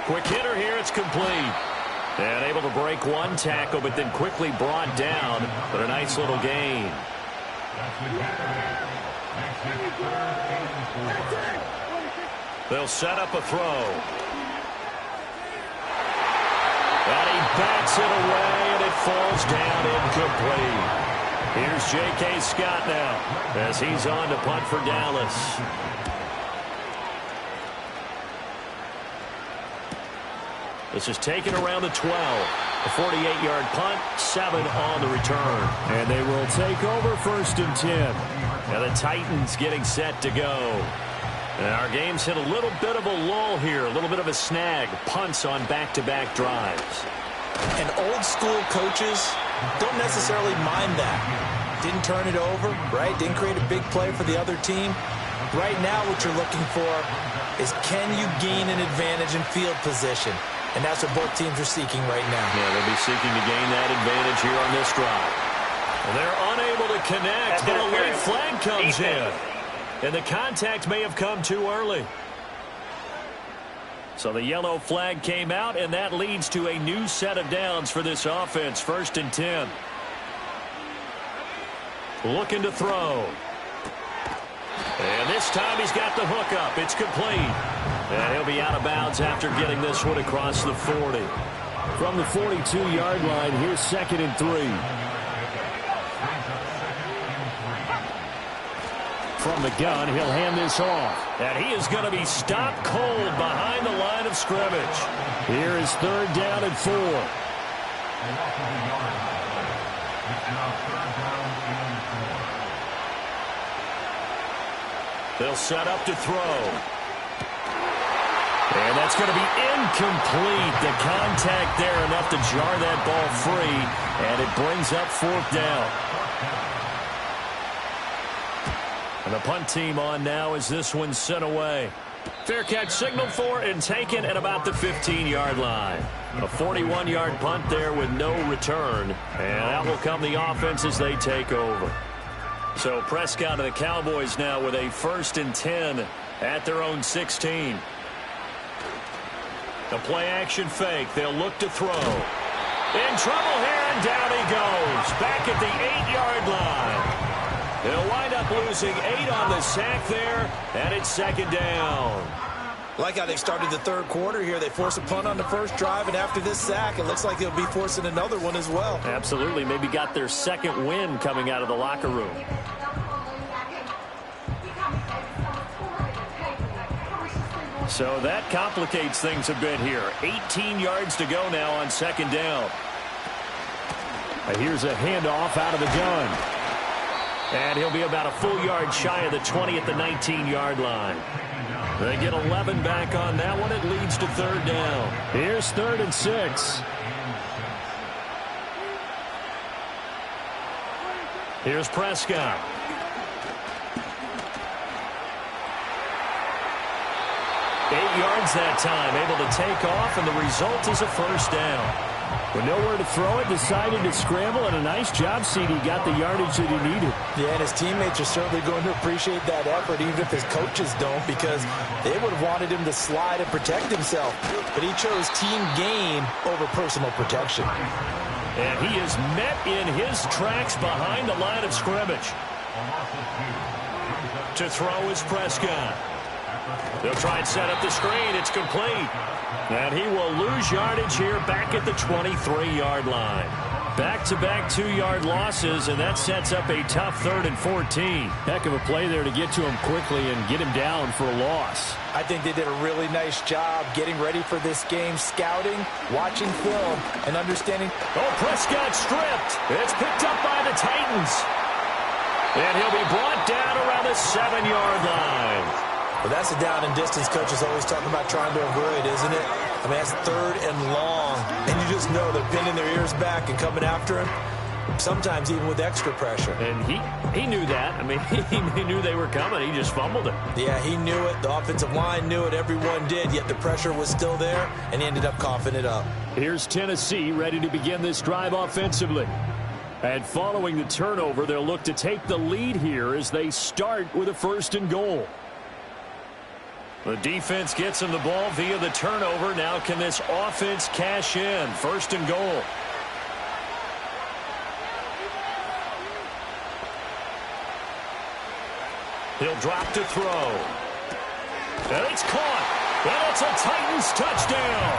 Quick hitter here, it's complete. And able to break one tackle, but then quickly brought down. But a nice little gain. That's the get. Makes it 3rd and 4. They'll set up a throw. And he bats it away, and it falls down incomplete. Here's J.K. Scott now as he's on to punt for Dallas. This is taken around the 12. A 48-yard punt, 7 on the return. And they will take over 1st and 10. Now the Titans getting set to go. And our game's hit a little bit of a lull here, a little bit of a snag. Punts on back-to-back drives. And old-school coaches don't necessarily mind that. Didn't turn it over, right? Didn't create a big play for the other team. Right now what you're looking for is can you gain an advantage in field position? And that's what both teams are seeking right now. Yeah, they'll be seeking to gain that advantage here on this drive. Well, they're unable to connect, but a late flag comes in. And the contact may have come too early. So the yellow flag came out, and that leads to a new set of downs for this offense. 1st and 10. Looking to throw. And this time he's got the hook up. It's complete. And he'll be out of bounds after getting this one across the 40. From the 42-yard line, here's 2nd and 3. From the gun, he'll hand this off. And he is going to be stopped cold behind the line of scrimmage. Here is 3rd down and 4. They'll set up to throw. And that's going to be incomplete. The contact there enough to jar that ball free. And it brings up 4th down. And the punt team on now as this one's sent away. Fair catch signaled for and taken at about the 15-yard line. A 41-yard punt there with no return. And out will come the offense as they take over. So Prescott and the Cowboys now with a 1st and 10 at their own 16. The play-action fake. They'll look to throw. In trouble here, and down he goes. Back at the 8-yard line. They'll wind up losing 8 on the sack there, and it's 2nd down. Like how they started the 3rd quarter here. They force a punt on the first drive, and after this sack, it looks like they'll be forcing another one as well. Absolutely. Maybe got their 2nd win coming out of the locker room. So that complicates things a bit here. 18 yards to go now on 2nd down. Here's a handoff out of the gun. And he'll be about a full yard shy of the 20 at the 19-yard line. They get 11 back on that one. It leads to 3rd down. Here's 3rd and 6. Here's Prescott. Yards that time, able to take off, and the result is a 1st down. With nowhere to throw it, decided to scramble, and a nice job, CD. Got the yardage that he needed. Yeah, and his teammates are certainly going to appreciate that effort, even if his coaches don't, because they would have wanted him to slide and protect himself. But he chose team gain over personal protection. And he is met in his tracks behind the line of scrimmage. To throw is Prescott. They'll try and set up the screen. It's complete. And he will lose yardage here back at the 23-yard line. Back-to-back 2-yard losses, and that sets up a tough 3rd and 14. Heck of a play there to get to him quickly and get him down for a loss. I think they did a really nice job getting ready for this game, scouting, watching film, and understanding. Oh, Prescott stripped. It's picked up by the Titans. And he'll be brought down around the 7-yard line. Well, that's a down and distance coaches always talking about trying to avoid, isn't it? I mean, that's 3rd and long. And you just know they're pinning their ears back and coming after him, sometimes even with extra pressure. And he knew that. I mean, he knew they were coming. He just fumbled it. Yeah, he knew it. The offensive line knew it. Everyone did, yet the pressure was still there, and he ended up coughing it up. Here's Tennessee ready to begin this drive offensively. And following the turnover, they'll look to take the lead here as they start with a 1st and goal. The defense gets him the ball via the turnover. Now can this offense cash in? 1st and goal. He'll drop to throw. And it's caught. And it's a Titans touchdown.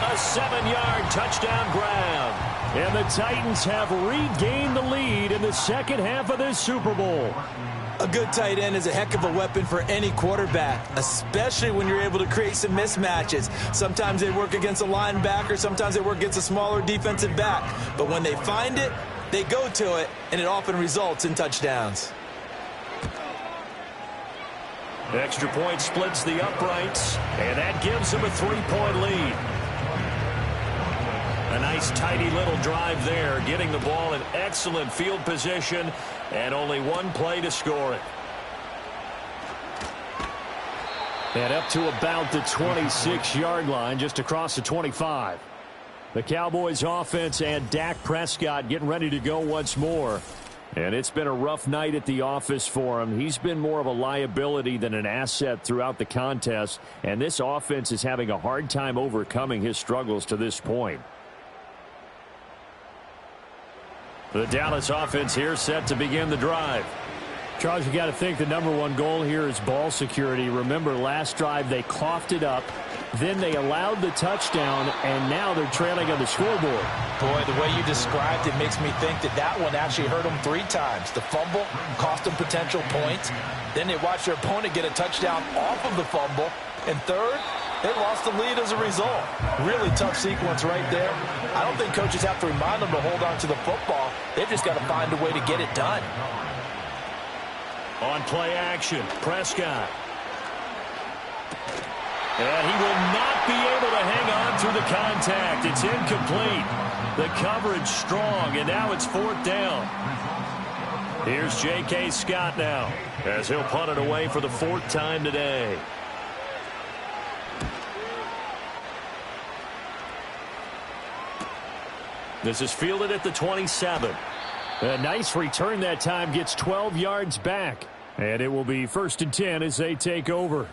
A 7-yard touchdown grab. And the Titans have regained the lead in the 2nd half of this Super Bowl. A good tight end is a heck of a weapon for any quarterback, especially when you're able to create some mismatches. Sometimes they work against a linebacker, sometimes they work against a smaller defensive back. But when they find it, they go to it, and it often results in touchdowns. Extra point splits the uprights, and that gives them a 3-point lead. A nice, tidy little drive there, getting the ball in excellent field position, and only one play to score it. And up to about the 26-yard line, just across the 25. The Cowboys offense and Dak Prescott getting ready to go once more. And it's been a rough night at the office for him. He's been more of a liability than an asset throughout the contest, and this offense is having a hard time overcoming his struggles to this point. The Dallas offense here set to begin the drive. Charles, you got to think the #1 goal here is ball security. Remember, last drive they coughed it up, then they allowed the touchdown, and now they're trailing on the scoreboard. Boy, the way you described it makes me think that one actually hurt them 3 times. The fumble cost them potential points. Then they watched their opponent get a touchdown off of the fumble. And third, they lost the lead as a result. Really tough sequence right there. I don't think coaches have to remind them to hold on to the football. They've just got to find a way to get it done. On play action, Prescott. And he will not be able to hang on through the contact. It's incomplete. The coverage strong, and now it's 4th down. Here's J.K. Scott now, as he'll punt it away for the 4th time today. This is fielded at the 27. A nice return that time, gets 12 yards back. And it will be 1st and 10 as they take over.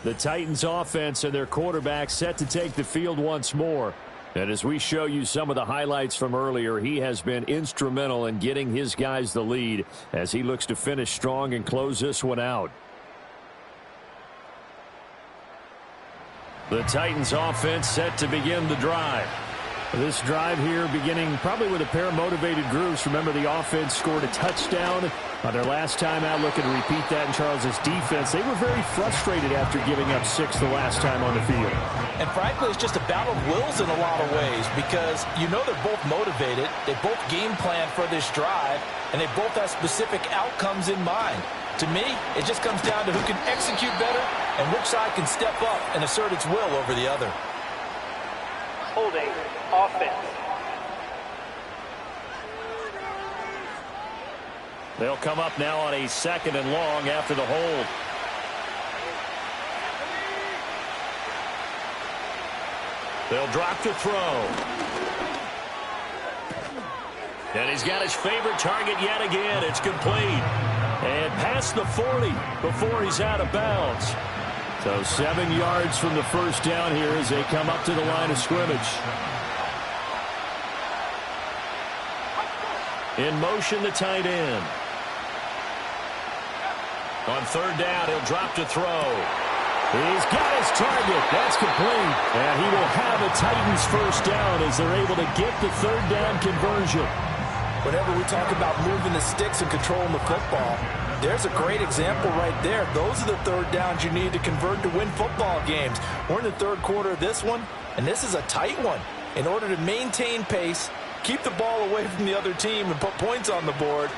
The Titans offense and their quarterback set to take the field once more. And as we show you some of the highlights from earlier, he has been instrumental in getting his guys the lead as he looks to finish strong and close this one out. The Titans offense set to begin the drive. This drive here beginning probably with a pair of motivated groups. Remember, the offense scored a touchdown on their last time out. Looking to repeat that in Charles' defense. They were very frustrated after giving up 6 the last time on the field. And frankly, it's just a battle of wills in a lot of ways because you know they're both motivated. They both game plan for this drive, and they both have specific outcomes in mind. To me, it just comes down to who can execute better and which side can step up and assert its will over the other. Holding offense. They'll come up now on a 2nd and long after the hold. They'll drop to throw. And he's got his favorite target yet again. It's complete. And past the 40 before he's out of bounds. So 7 yards from the first down here as they come up to the line of scrimmage. In motion, the tight end. On 3rd down, he'll drop to throw. He's got his target. That's complete. And he will have a Titans first down as they're able to get the 3rd down conversion. Whenever we talk about moving the sticks and controlling the football, there's a great example right there. Those are the 3rd downs you need to convert to win football games. We're in the 3rd quarter of this one, and this is a tight one. In order to maintain pace, keep the ball away from the other team, and put points on the board,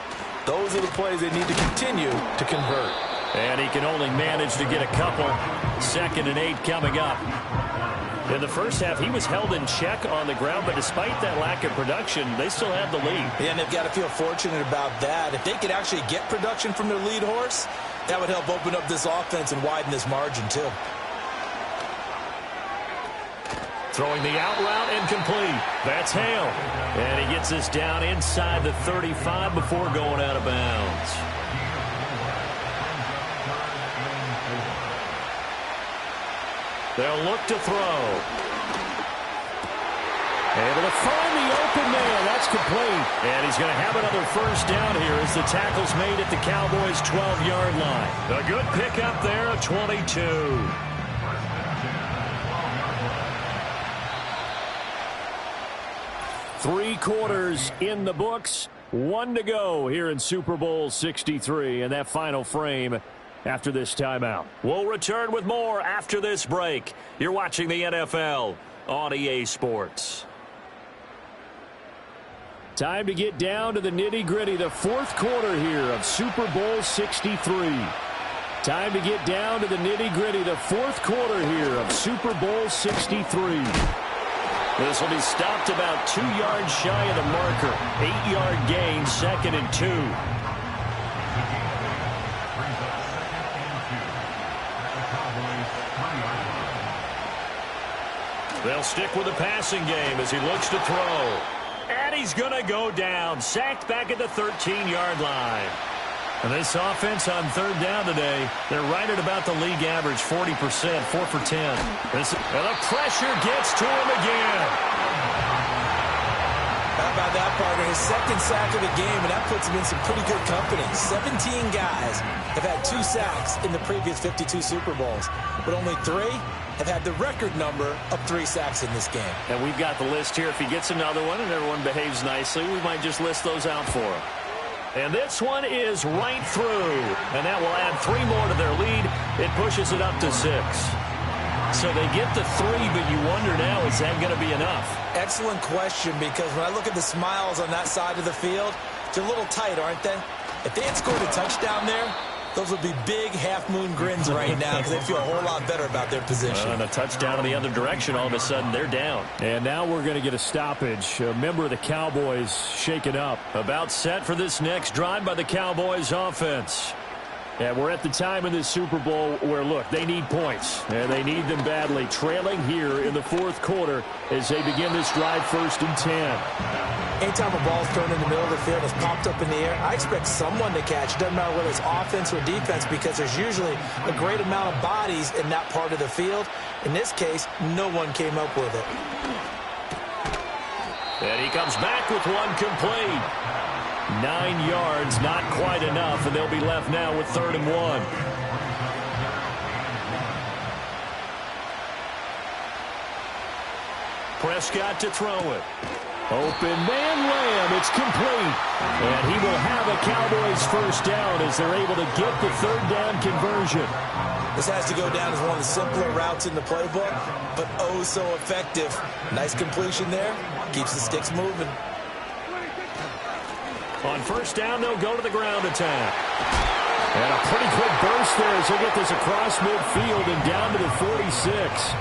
those are the plays they need to continue to convert. And he can only manage to get a couple. 2nd and 8 coming up. In the first half, he was held in check on the ground, but despite that lack of production, they still have the lead. Yeah, and they've got to feel fortunate about that. If they could actually get production from their lead horse, that would help open up this offense and widen this margin, too. Throwing the out route incomplete. That's Hale. And he gets this down inside the 35 before going out of bounds. They'll look to throw. Able to find the open man. That's complete. And he's going to have another first down here as the tackle's made at the Cowboys' 12-yard line. A good pickup there of 22. Three quarters in the books. 1 to go here in Super Bowl 63 in that final frame after this timeout. We'll return with more after this break. You're watching the NFL on EA Sports. Time to get down to the nitty-gritty, the 4th quarter here of Super Bowl 63. Time to get down to the nitty-gritty, the 4th quarter here of Super Bowl 63. This will be stopped about 2 yards shy of the marker. 8-yard gain, 2nd and 2. They'll stick with the passing game as he looks to throw. And he's going to go down. Sacked back at the 13-yard line. And this offense on 3rd down today, they're right at about the league average, 40%, 4 for 10. And the pressure gets to him again. How about that, partner? His 2nd sack of the game, and that puts him in some pretty good company. 17 guys have had 2 sacks in the previous 52 Super Bowls, but only 3 have had the record number of 3 sacks in this game. And we've got the list here. If he gets another one and everyone behaves nicely, we might just list those out for him. And this one is right through. And that will add 3 more to their lead. It pushes it up to 6. So they get the 3, but you wonder now, is that going to be enough? Excellent question, because when I look at the smiles on that side of the field, they're a little tight, aren't they? If they had scored a touchdown there, those would be big half-moon grins right now because they feel a whole lot better about their position. And a touchdown in the other direction, all of a sudden they're down. And now we're going to get a stoppage. A member of the Cowboys shaken up. About set for this next drive by the Cowboys offense. And we're at the time in this Super Bowl where, look, they need points, and they need them badly. Trailing here in the fourth quarter as they begin this drive, 1st and 10. Anytime a ball's thrown in the middle of the field, it's popped up in the air, I expect someone to catch. Doesn't matter whether it's offense or defense, because there's usually a great amount of bodies in that part of the field. In this case, no one came up with it. And he comes back with one complete. 9 yards, not quite enough, and they'll be left now with 3rd and 1. Prescott to throw it. Open man, Lamb, it's complete. And he will have a Cowboys 1st down as they're able to get the 3rd down conversion. This has to go down as one of the simpler routes in the playbook, but oh so effective. Nice completion there. Keeps the sticks moving. On 1st down, they'll go to the ground attack. And a pretty quick burst there as they get this across midfield and down to the 46.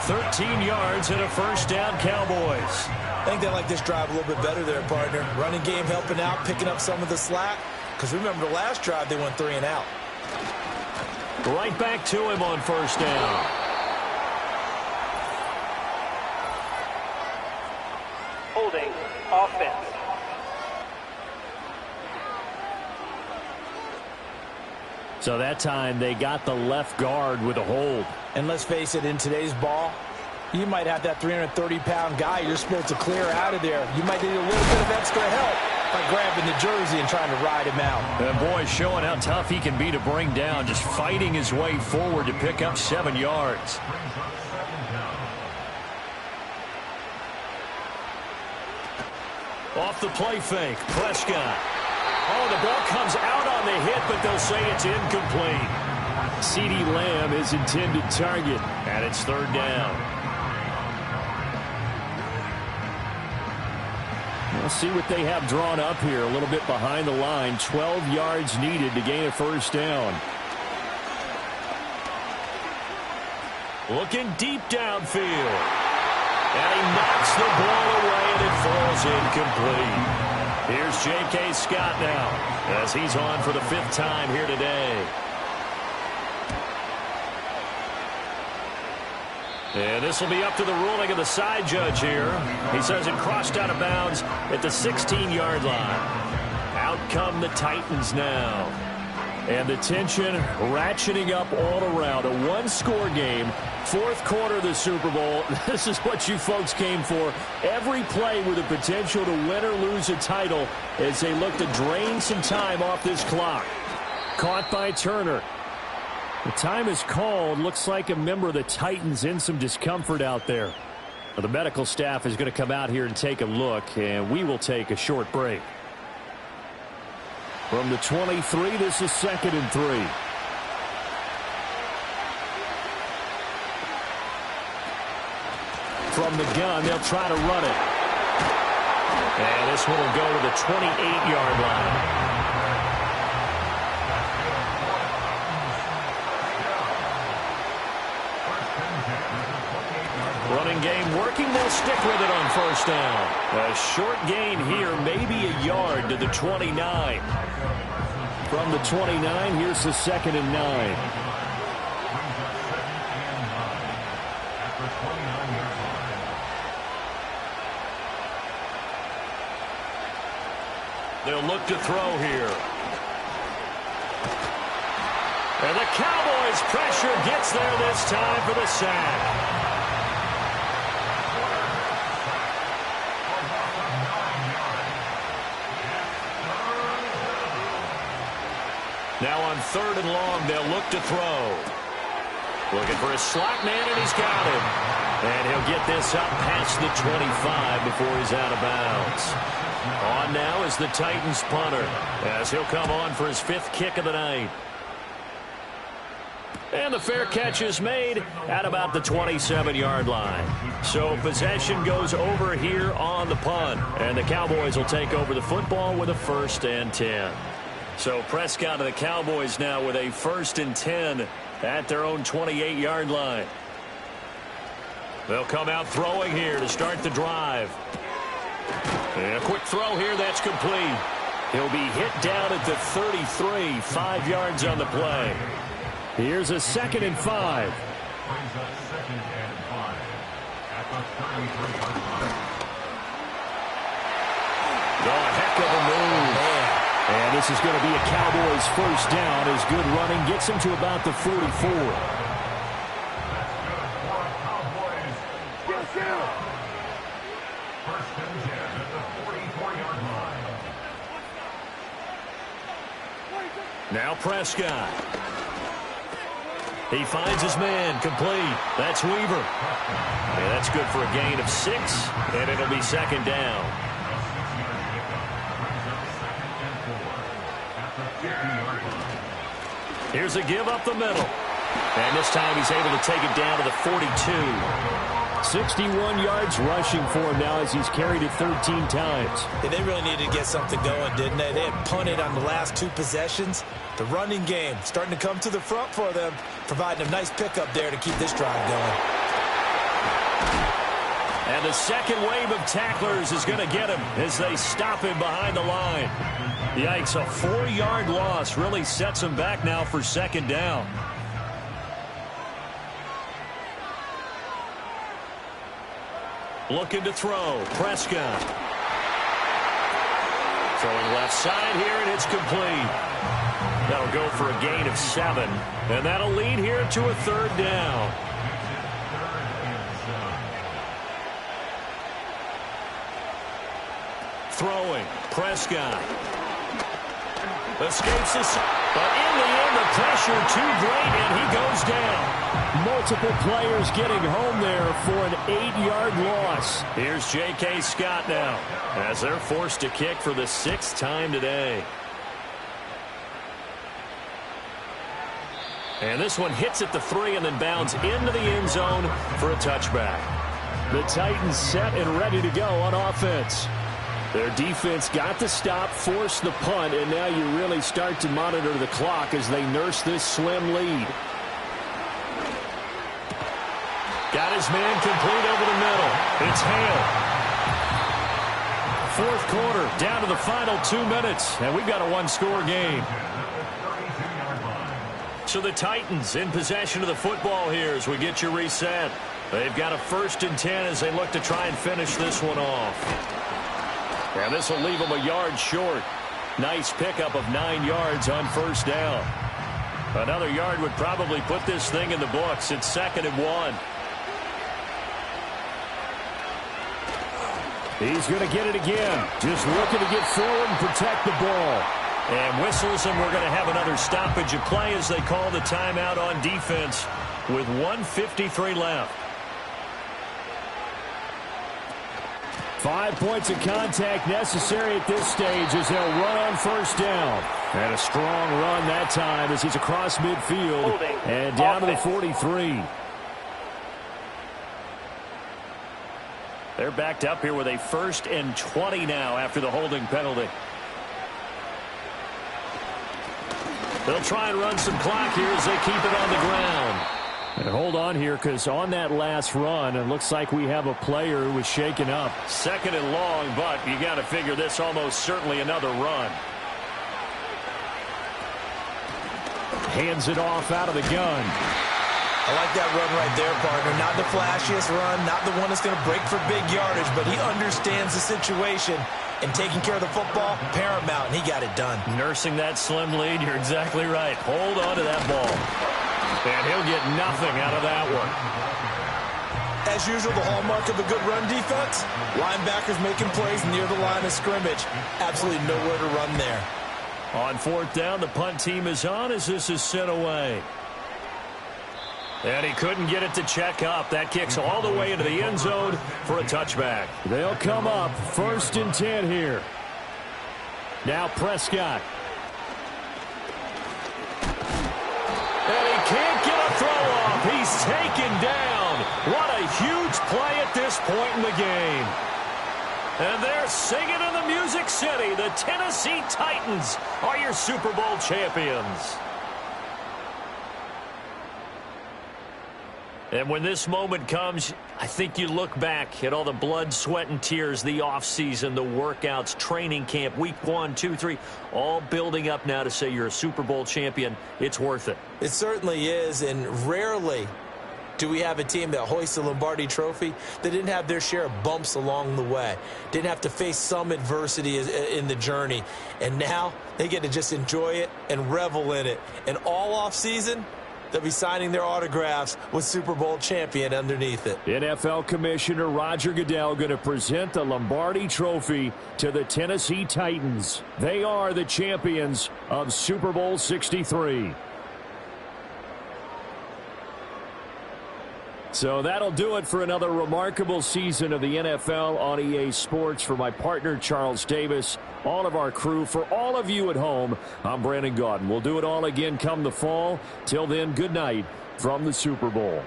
13 yards and a 1st down, Cowboys. I think they like this drive a little bit better there, partner. Running game helping out, picking up some of the slack. Because remember the last drive, they went 3 and out. Right back to him on 1st down. Holding offense. So that time they got the left guard with a hold. And let's face it, in today's ball, you might have that 330-pound guy you're supposed to clear out of there. You might need a little bit of extra help by grabbing the jersey and trying to ride him out. And boy, showing how tough he can be to bring down, just fighting his way forward to pick up 7 yards. Off the play fake, Prescott. Oh, the ball comes out on the hit, but they'll say it's incomplete. CeeDee Lamb is intended target, and it's 3rd down. We'll see what they have drawn up here, a little bit behind the line. 12 yards needed to gain a 1st down. Looking deep downfield. And he knocks the ball away, and it falls incomplete. Here's J.K. Scott now, as he's on for the 5th time here today. And this will be up to the ruling of the side judge here. He says it crossed out of bounds at the 16-yard line. Out come the Titans now. And the tension ratcheting up all around. A 1-score game. 4th quarter of the Super Bowl. This is what you folks came for. Every play with the potential to win or lose a title as they look to drain some time off this clock. Caught by Turner. The time is called. Looks like a member of the Titans in some discomfort out there. Well, the medical staff is going to come out here and take a look, and we will take a short break. From the 23, this is 2nd and 3. From the gun, they'll try to run it. And this one will go to the 28-yard line. Running game working. They'll stick with it on 1st down. A short gain here, maybe a yard to the 29. From the 29, here's the 2nd and 9. They'll look to throw here. And the Cowboys' pressure gets there this time for the sack. Now on 3rd and long, they'll look to throw. Looking for a slot man, and he's got him. And he'll get this up past the 25 before he's out of bounds. On now is the Titans punter, as he'll come on for his 5th kick of the night. And the fair catch is made at about the 27-yard line. So possession goes over here on the punt. And the Cowboys will take over the football with a 1st and 10. So Prescott of the Cowboys now with a 1st and 10 at their own 28-yard line. They'll come out throwing here to start the drive. And a quick throw here, that's complete. He'll be hit down at the 33, 5 yards on the play. Here's a 2nd and 5. Brings up 2nd and 5 at the 33-yard line. Oh, a heck of a move. And this is going to be a Cowboys first down as good running gets him to about the 44. That's good for a Cowboys. First down. 1st and 10 at the 44-yard line. Now Prescott. He finds his man, complete. That's Weaver. And that's good for a gain of 6, and it'll be 2nd down. Here's a give up the middle. And this time he's able to take it down to the 42. 61 yards rushing for him now as he's carried it 13 times. Yeah, they really needed to get something going, didn't they? They had punted on the last 2 possessions. The running game starting to come to the front for them, providing a nice pickup there to keep this drive going. And the second wave of tacklers is going to get him as they stop him behind the line. Yikes, a 4-yard loss really sets him back now for 2nd down. Looking to throw. Prescott. Throwing left side here, and it's complete. That'll go for a gain of 7. And that'll lead here to a 3rd down. Throwing. Prescott. Escapes this, but in the end, the pressure too great, and he goes down. Multiple players getting home there for an 8-yard loss. Here's J.K. Scott now, as they're forced to kick for the 6th time today. And this one hits at the 3 and then bounds into the end zone for a touchback. The Titans set and ready to go on offense. Their defense got the stop, forced the punt, and now you really start to monitor the clock as they nurse this slim lead. Got his man complete over the middle. It's Hale. 4th quarter, down to the final 2 minutes, and we've got a 1-score game. So the Titans in possession of the football here as we get you reset. They've got a 1st and 10 as they look to try and finish this one off. And this will leave them a yard short. Nice pickup of 9 yards on 1st down. Another yard would probably put this thing in the books. It's 2nd and 1. He's going to get it again. Just looking to get forward and protect the ball. And whistles, and we're going to have another stoppage of play as they call the timeout on defense with 1:53 left. 5 points of contact necessary at this stage as they'll run on 1st down. And a strong run that time as he's across midfield and down to the 43. They're backed up here with a 1st and 20 now after the holding penalty. They'll try and run some clock here as they keep it on the ground. And hold on here, because on that last run, it looks like we have a player who was shaken up. 2nd and long, but you got to figure this almost certainly another run. Hands it off out of the gun. I like that run right there, partner. Not the flashiest run, not the one that's going to break for big yardage, but he understands the situation, and taking care of the football, paramount, and he got it done. Nursing that slim lead, you're exactly right. Hold on to that ball. And he'll get nothing out of that one. As usual, the hallmark of a good run defense, linebackers making plays near the line of scrimmage. Absolutely nowhere to run there. On 4th down, the punt team is on as this is sent away. And he couldn't get it to check up. That kicks all the way into the end zone for a touchback. They'll come up 1st and 10 here. Now Prescott. And he can't get a throw off. He's taken down. What a huge play at this point in the game. And they're singing in the Music City. The Tennessee Titans are your Super Bowl champions. And when this moment comes, I think you look back at all the blood, sweat, and tears, the offseason, the workouts, training camp, week 1, 2, 3, all building up now to say you're a Super Bowl champion. It's worth it. It certainly is, and rarely do we have a team that hoists the Lombardi Trophy that didn't have their share of bumps along the way, didn't have to face some adversity in the journey, and now they get to just enjoy it and revel in it. And all offseason, they'll be signing their autographs with Super Bowl champion underneath it. NFL Commissioner Roger Goodell going to present the Lombardi Trophy to the Tennessee Titans. They are the champions of Super Bowl 63. So that'll do it for another remarkable season of the NFL on EA Sports. For my partner, Charles Davis, all of our crew, for all of you at home, I'm Brandon Gaudin. We'll do it all again come the fall. Till then, good night from the Super Bowl.